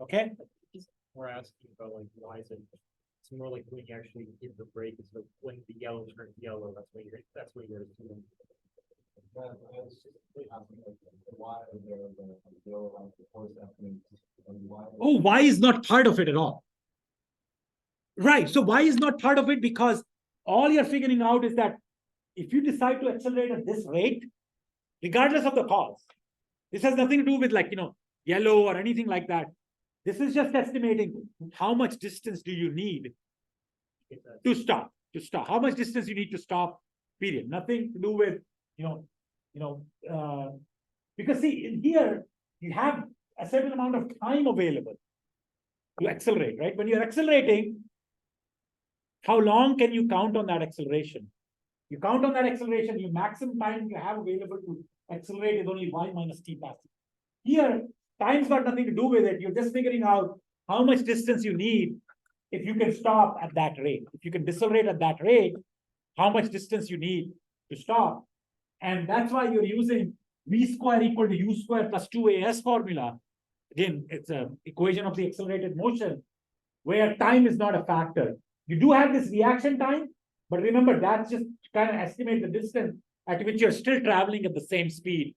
Okay? We're asking about like why is it? It's more like when you actually hit the brake. It's like when the yellow turns yellow. That's what you're assuming. Oh, Y is not part of it at all. Right. So Y is not part of it because all you're figuring out is that if you decide to accelerate at this rate, regardless of the cause, this has nothing to do with like, yellow or anything like that. This is just estimating how much distance do you need to stop, how much distance you need to stop, period. Nothing to do with, because see, in here, you have a certain amount of time available to accelerate, right? When you're accelerating, how long can you count on that acceleration? You count on that acceleration, your maximum time you have available to accelerate is only y minus t passes. Here, time's got nothing to do with it. You're just figuring out how much distance you need if you can stop at that rate. If you can decelerate at that rate, how much distance you need to stop. And that's why you're using v square equal to u square plus 2as formula. Again, it's an equation of the accelerated motion where time is not a factor. You do have this reaction time, but remember, that's just to kind of estimate the distance at which you're still traveling at the same speed.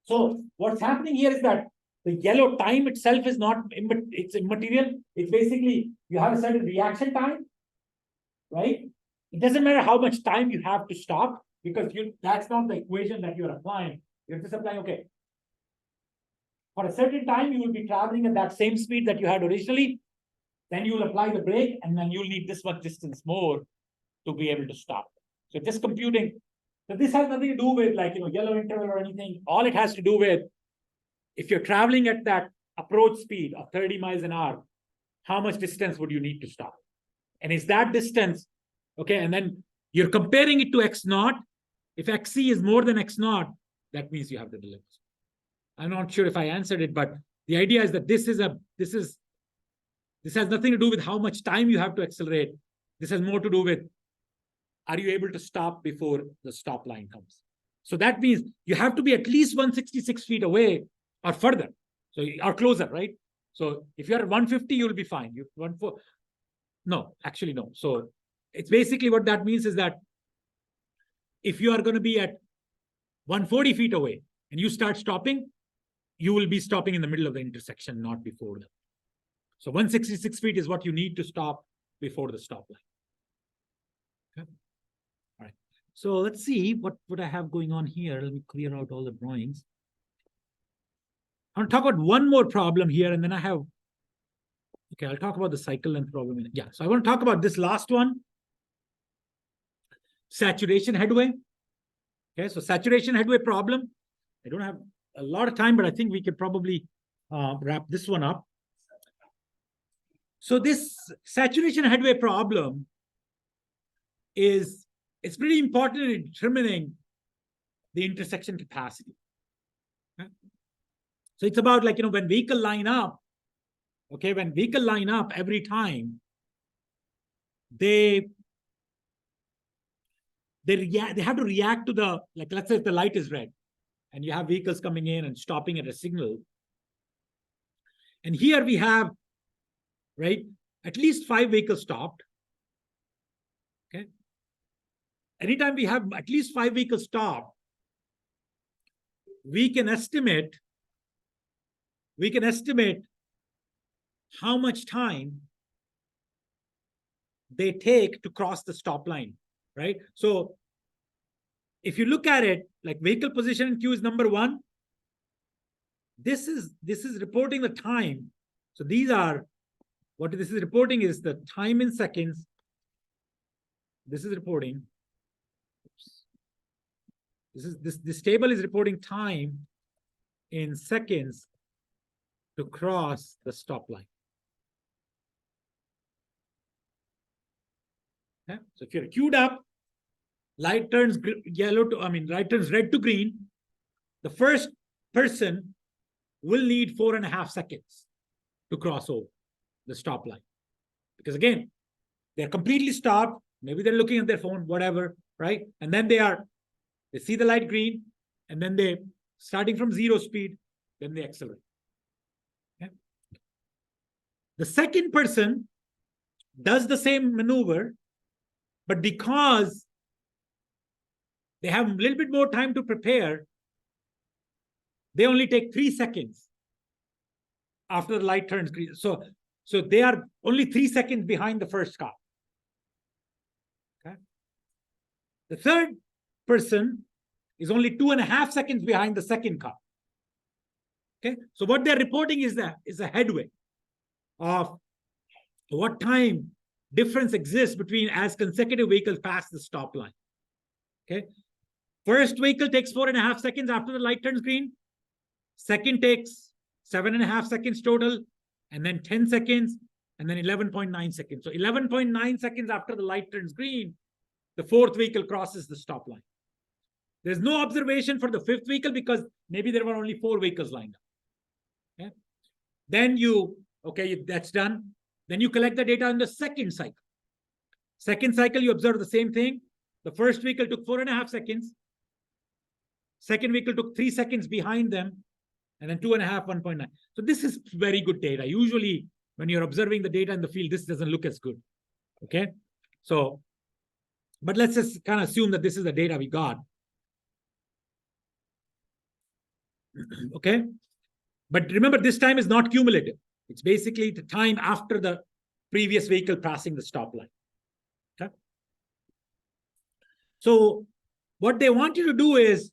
So what's happening here is that the yellow time itself is not, it's immaterial. It's basically, you have a certain reaction time, right? It doesn't matter how much time you have to stop because that's not the equation that you're applying. You're just applying, okay, for a certain time, you will be traveling at that same speed that you had originally. Then you will apply the brake and then you'll need this much distance more to be able to stop. So just computing. So this has nothing to do with like, yellow interval or anything. All it has to do with if you're traveling at that approach speed of 30 miles an hour, how much distance would you need to stop? And is that distance, okay, and then you're comparing it to X naught. If XC is more than X naught, that means you have to deliver. I'm not sure if I answered it, but the idea is that this has nothing to do with how much time you have to accelerate. This has more to do with, are you able to stop before the stop line comes? So that means you have to be at least 166 feet away or further, or closer, right? So if you're at 150, you'll be fine. No, actually no. So it's basically what that means is that if you are going to be at 140 feet away and you start stopping, you will be stopping in the middle of the intersection, not before them. So 166 feet is what you need to stop before the stop line. Okay. All right. So let's see what I have going on here. Let me clear out all the drawings. I'll talk about one more problem here, and then I'll talk about the cycle length problem. Yeah, so I want to talk about this last one. Saturation headway. Okay, so saturation headway problem. I don't have a lot of time, but I think we could probably wrap this one up. So this saturation headway problem it's pretty important in determining the intersection capacity. Okay? So it's about like, when vehicle line up, okay, when vehicle line up every time, they have to react to the, like, let's say if the light is red and you have vehicles coming in and stopping at a signal. And here we have, right, at least 5 vehicles stopped. anytime we have at least 5 vehicles stop, we can estimate how much time they take to cross the stop line, right? So if you look at it, like vehicle position in queue is number 1. This is reporting the time. So these are, what this is reporting is the time in seconds. This is reporting. This table is reporting time in seconds to cross the stop line. Okay? So if you're queued up, light turns light turns red to green, the first person will need 4.5 seconds to cross over the stop line. Because again, they're completely stopped. Maybe they're looking at their phone, whatever, right? And then they see the light green, and then they, starting from 0 speed, then they accelerate. Okay? The second person does the same maneuver, but because they have a little bit more time to prepare, they only take 3 seconds after the light turns green. So they are only 3 seconds behind the first car. Okay. The third person is only 2.5 seconds behind the second car. Okay. So what they're reporting is a headway of what time difference exists between as consecutive vehicles pass the stop line. Okay. First vehicle takes 4.5 seconds after the light turns green. Second takes 7.5 seconds total, and then 10 seconds, and then 11.9 seconds. So 11.9 seconds after the light turns green, the fourth vehicle crosses the stop line. There's no observation for the fifth vehicle because maybe there were only 4 vehicles lined up. Okay? Then that's done. Then you collect the data in the second cycle. Second cycle, you observe the same thing. The first vehicle took 4.5 seconds. Second vehicle took 3 seconds behind them. And then 2.5, 1.9. So this is very good data. Usually, when you're observing the data in the field, this doesn't look as good. Okay. So, but let's just kind of assume that this is the data we got. Okay. But remember, this time is not cumulative. It's basically the time after the previous vehicle passing the stop line. Okay. So what they want you to do is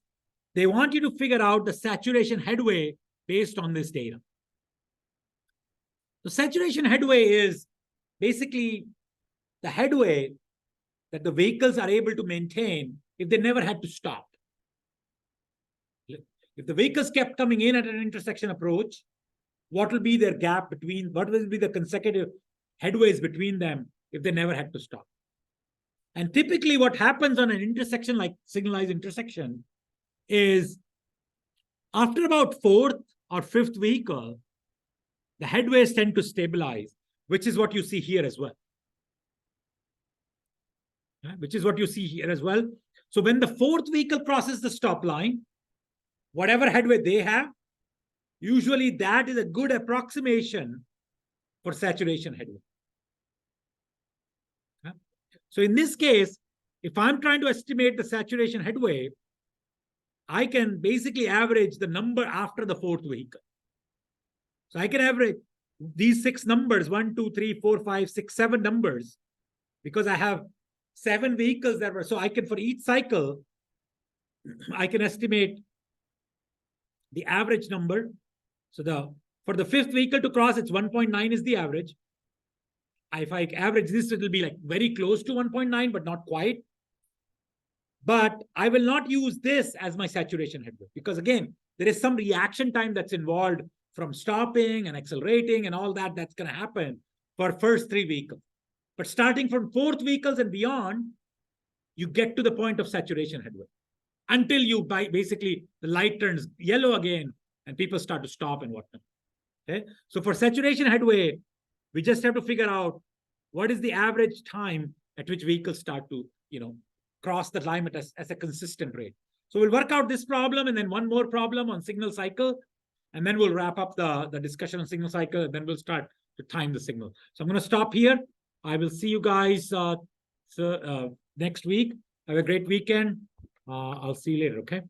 they want you to figure out the saturation headway based on this data. The saturation headway is basically the headway that the vehicles are able to maintain if they never had to stop. If the vehicles kept coming in at an intersection approach, what will be their gap between, what will be the consecutive headways between them if they never had to stop? And typically what happens on an intersection like signalized intersection is after about 4th or 5th vehicle, the headways tend to stabilize, which is what you see here as well. Which is what you see here as well. So when the 4th vehicle crosses the stop line, whatever headway they have, usually that is a good approximation for saturation headway. So in this case, if I'm trying to estimate the saturation headway, I can basically average the number after the 4th vehicle. So I can average these 6 numbers, 1, 2, 3, 4, 5, 6, 7 numbers, because I have 7 vehicles that were, so I can, for each cycle, I can estimate the average number. So for the 5th vehicle to cross, it's 1.9 is the average. If I average this, it will be like very close to 1.9, but not quite. But I will not use this as my saturation headway because again, there is some reaction time that's involved from stopping and accelerating and all that that's going to happen for first 3 vehicles. But starting from 4th vehicles and beyond, you get to the point of saturation headway until you basically the light turns yellow again and people start to stop and whatnot. Okay. So for saturation headway, we just have to figure out what is the average time at which vehicles start to, cross the line as a consistent rate. So we'll work out this problem and then one more problem on signal cycle. And then we'll wrap up the discussion on signal cycle. And then we'll start to time the signal. So I'm going to stop here. I will see you guys next week. Have a great weekend. I'll see you later, okay?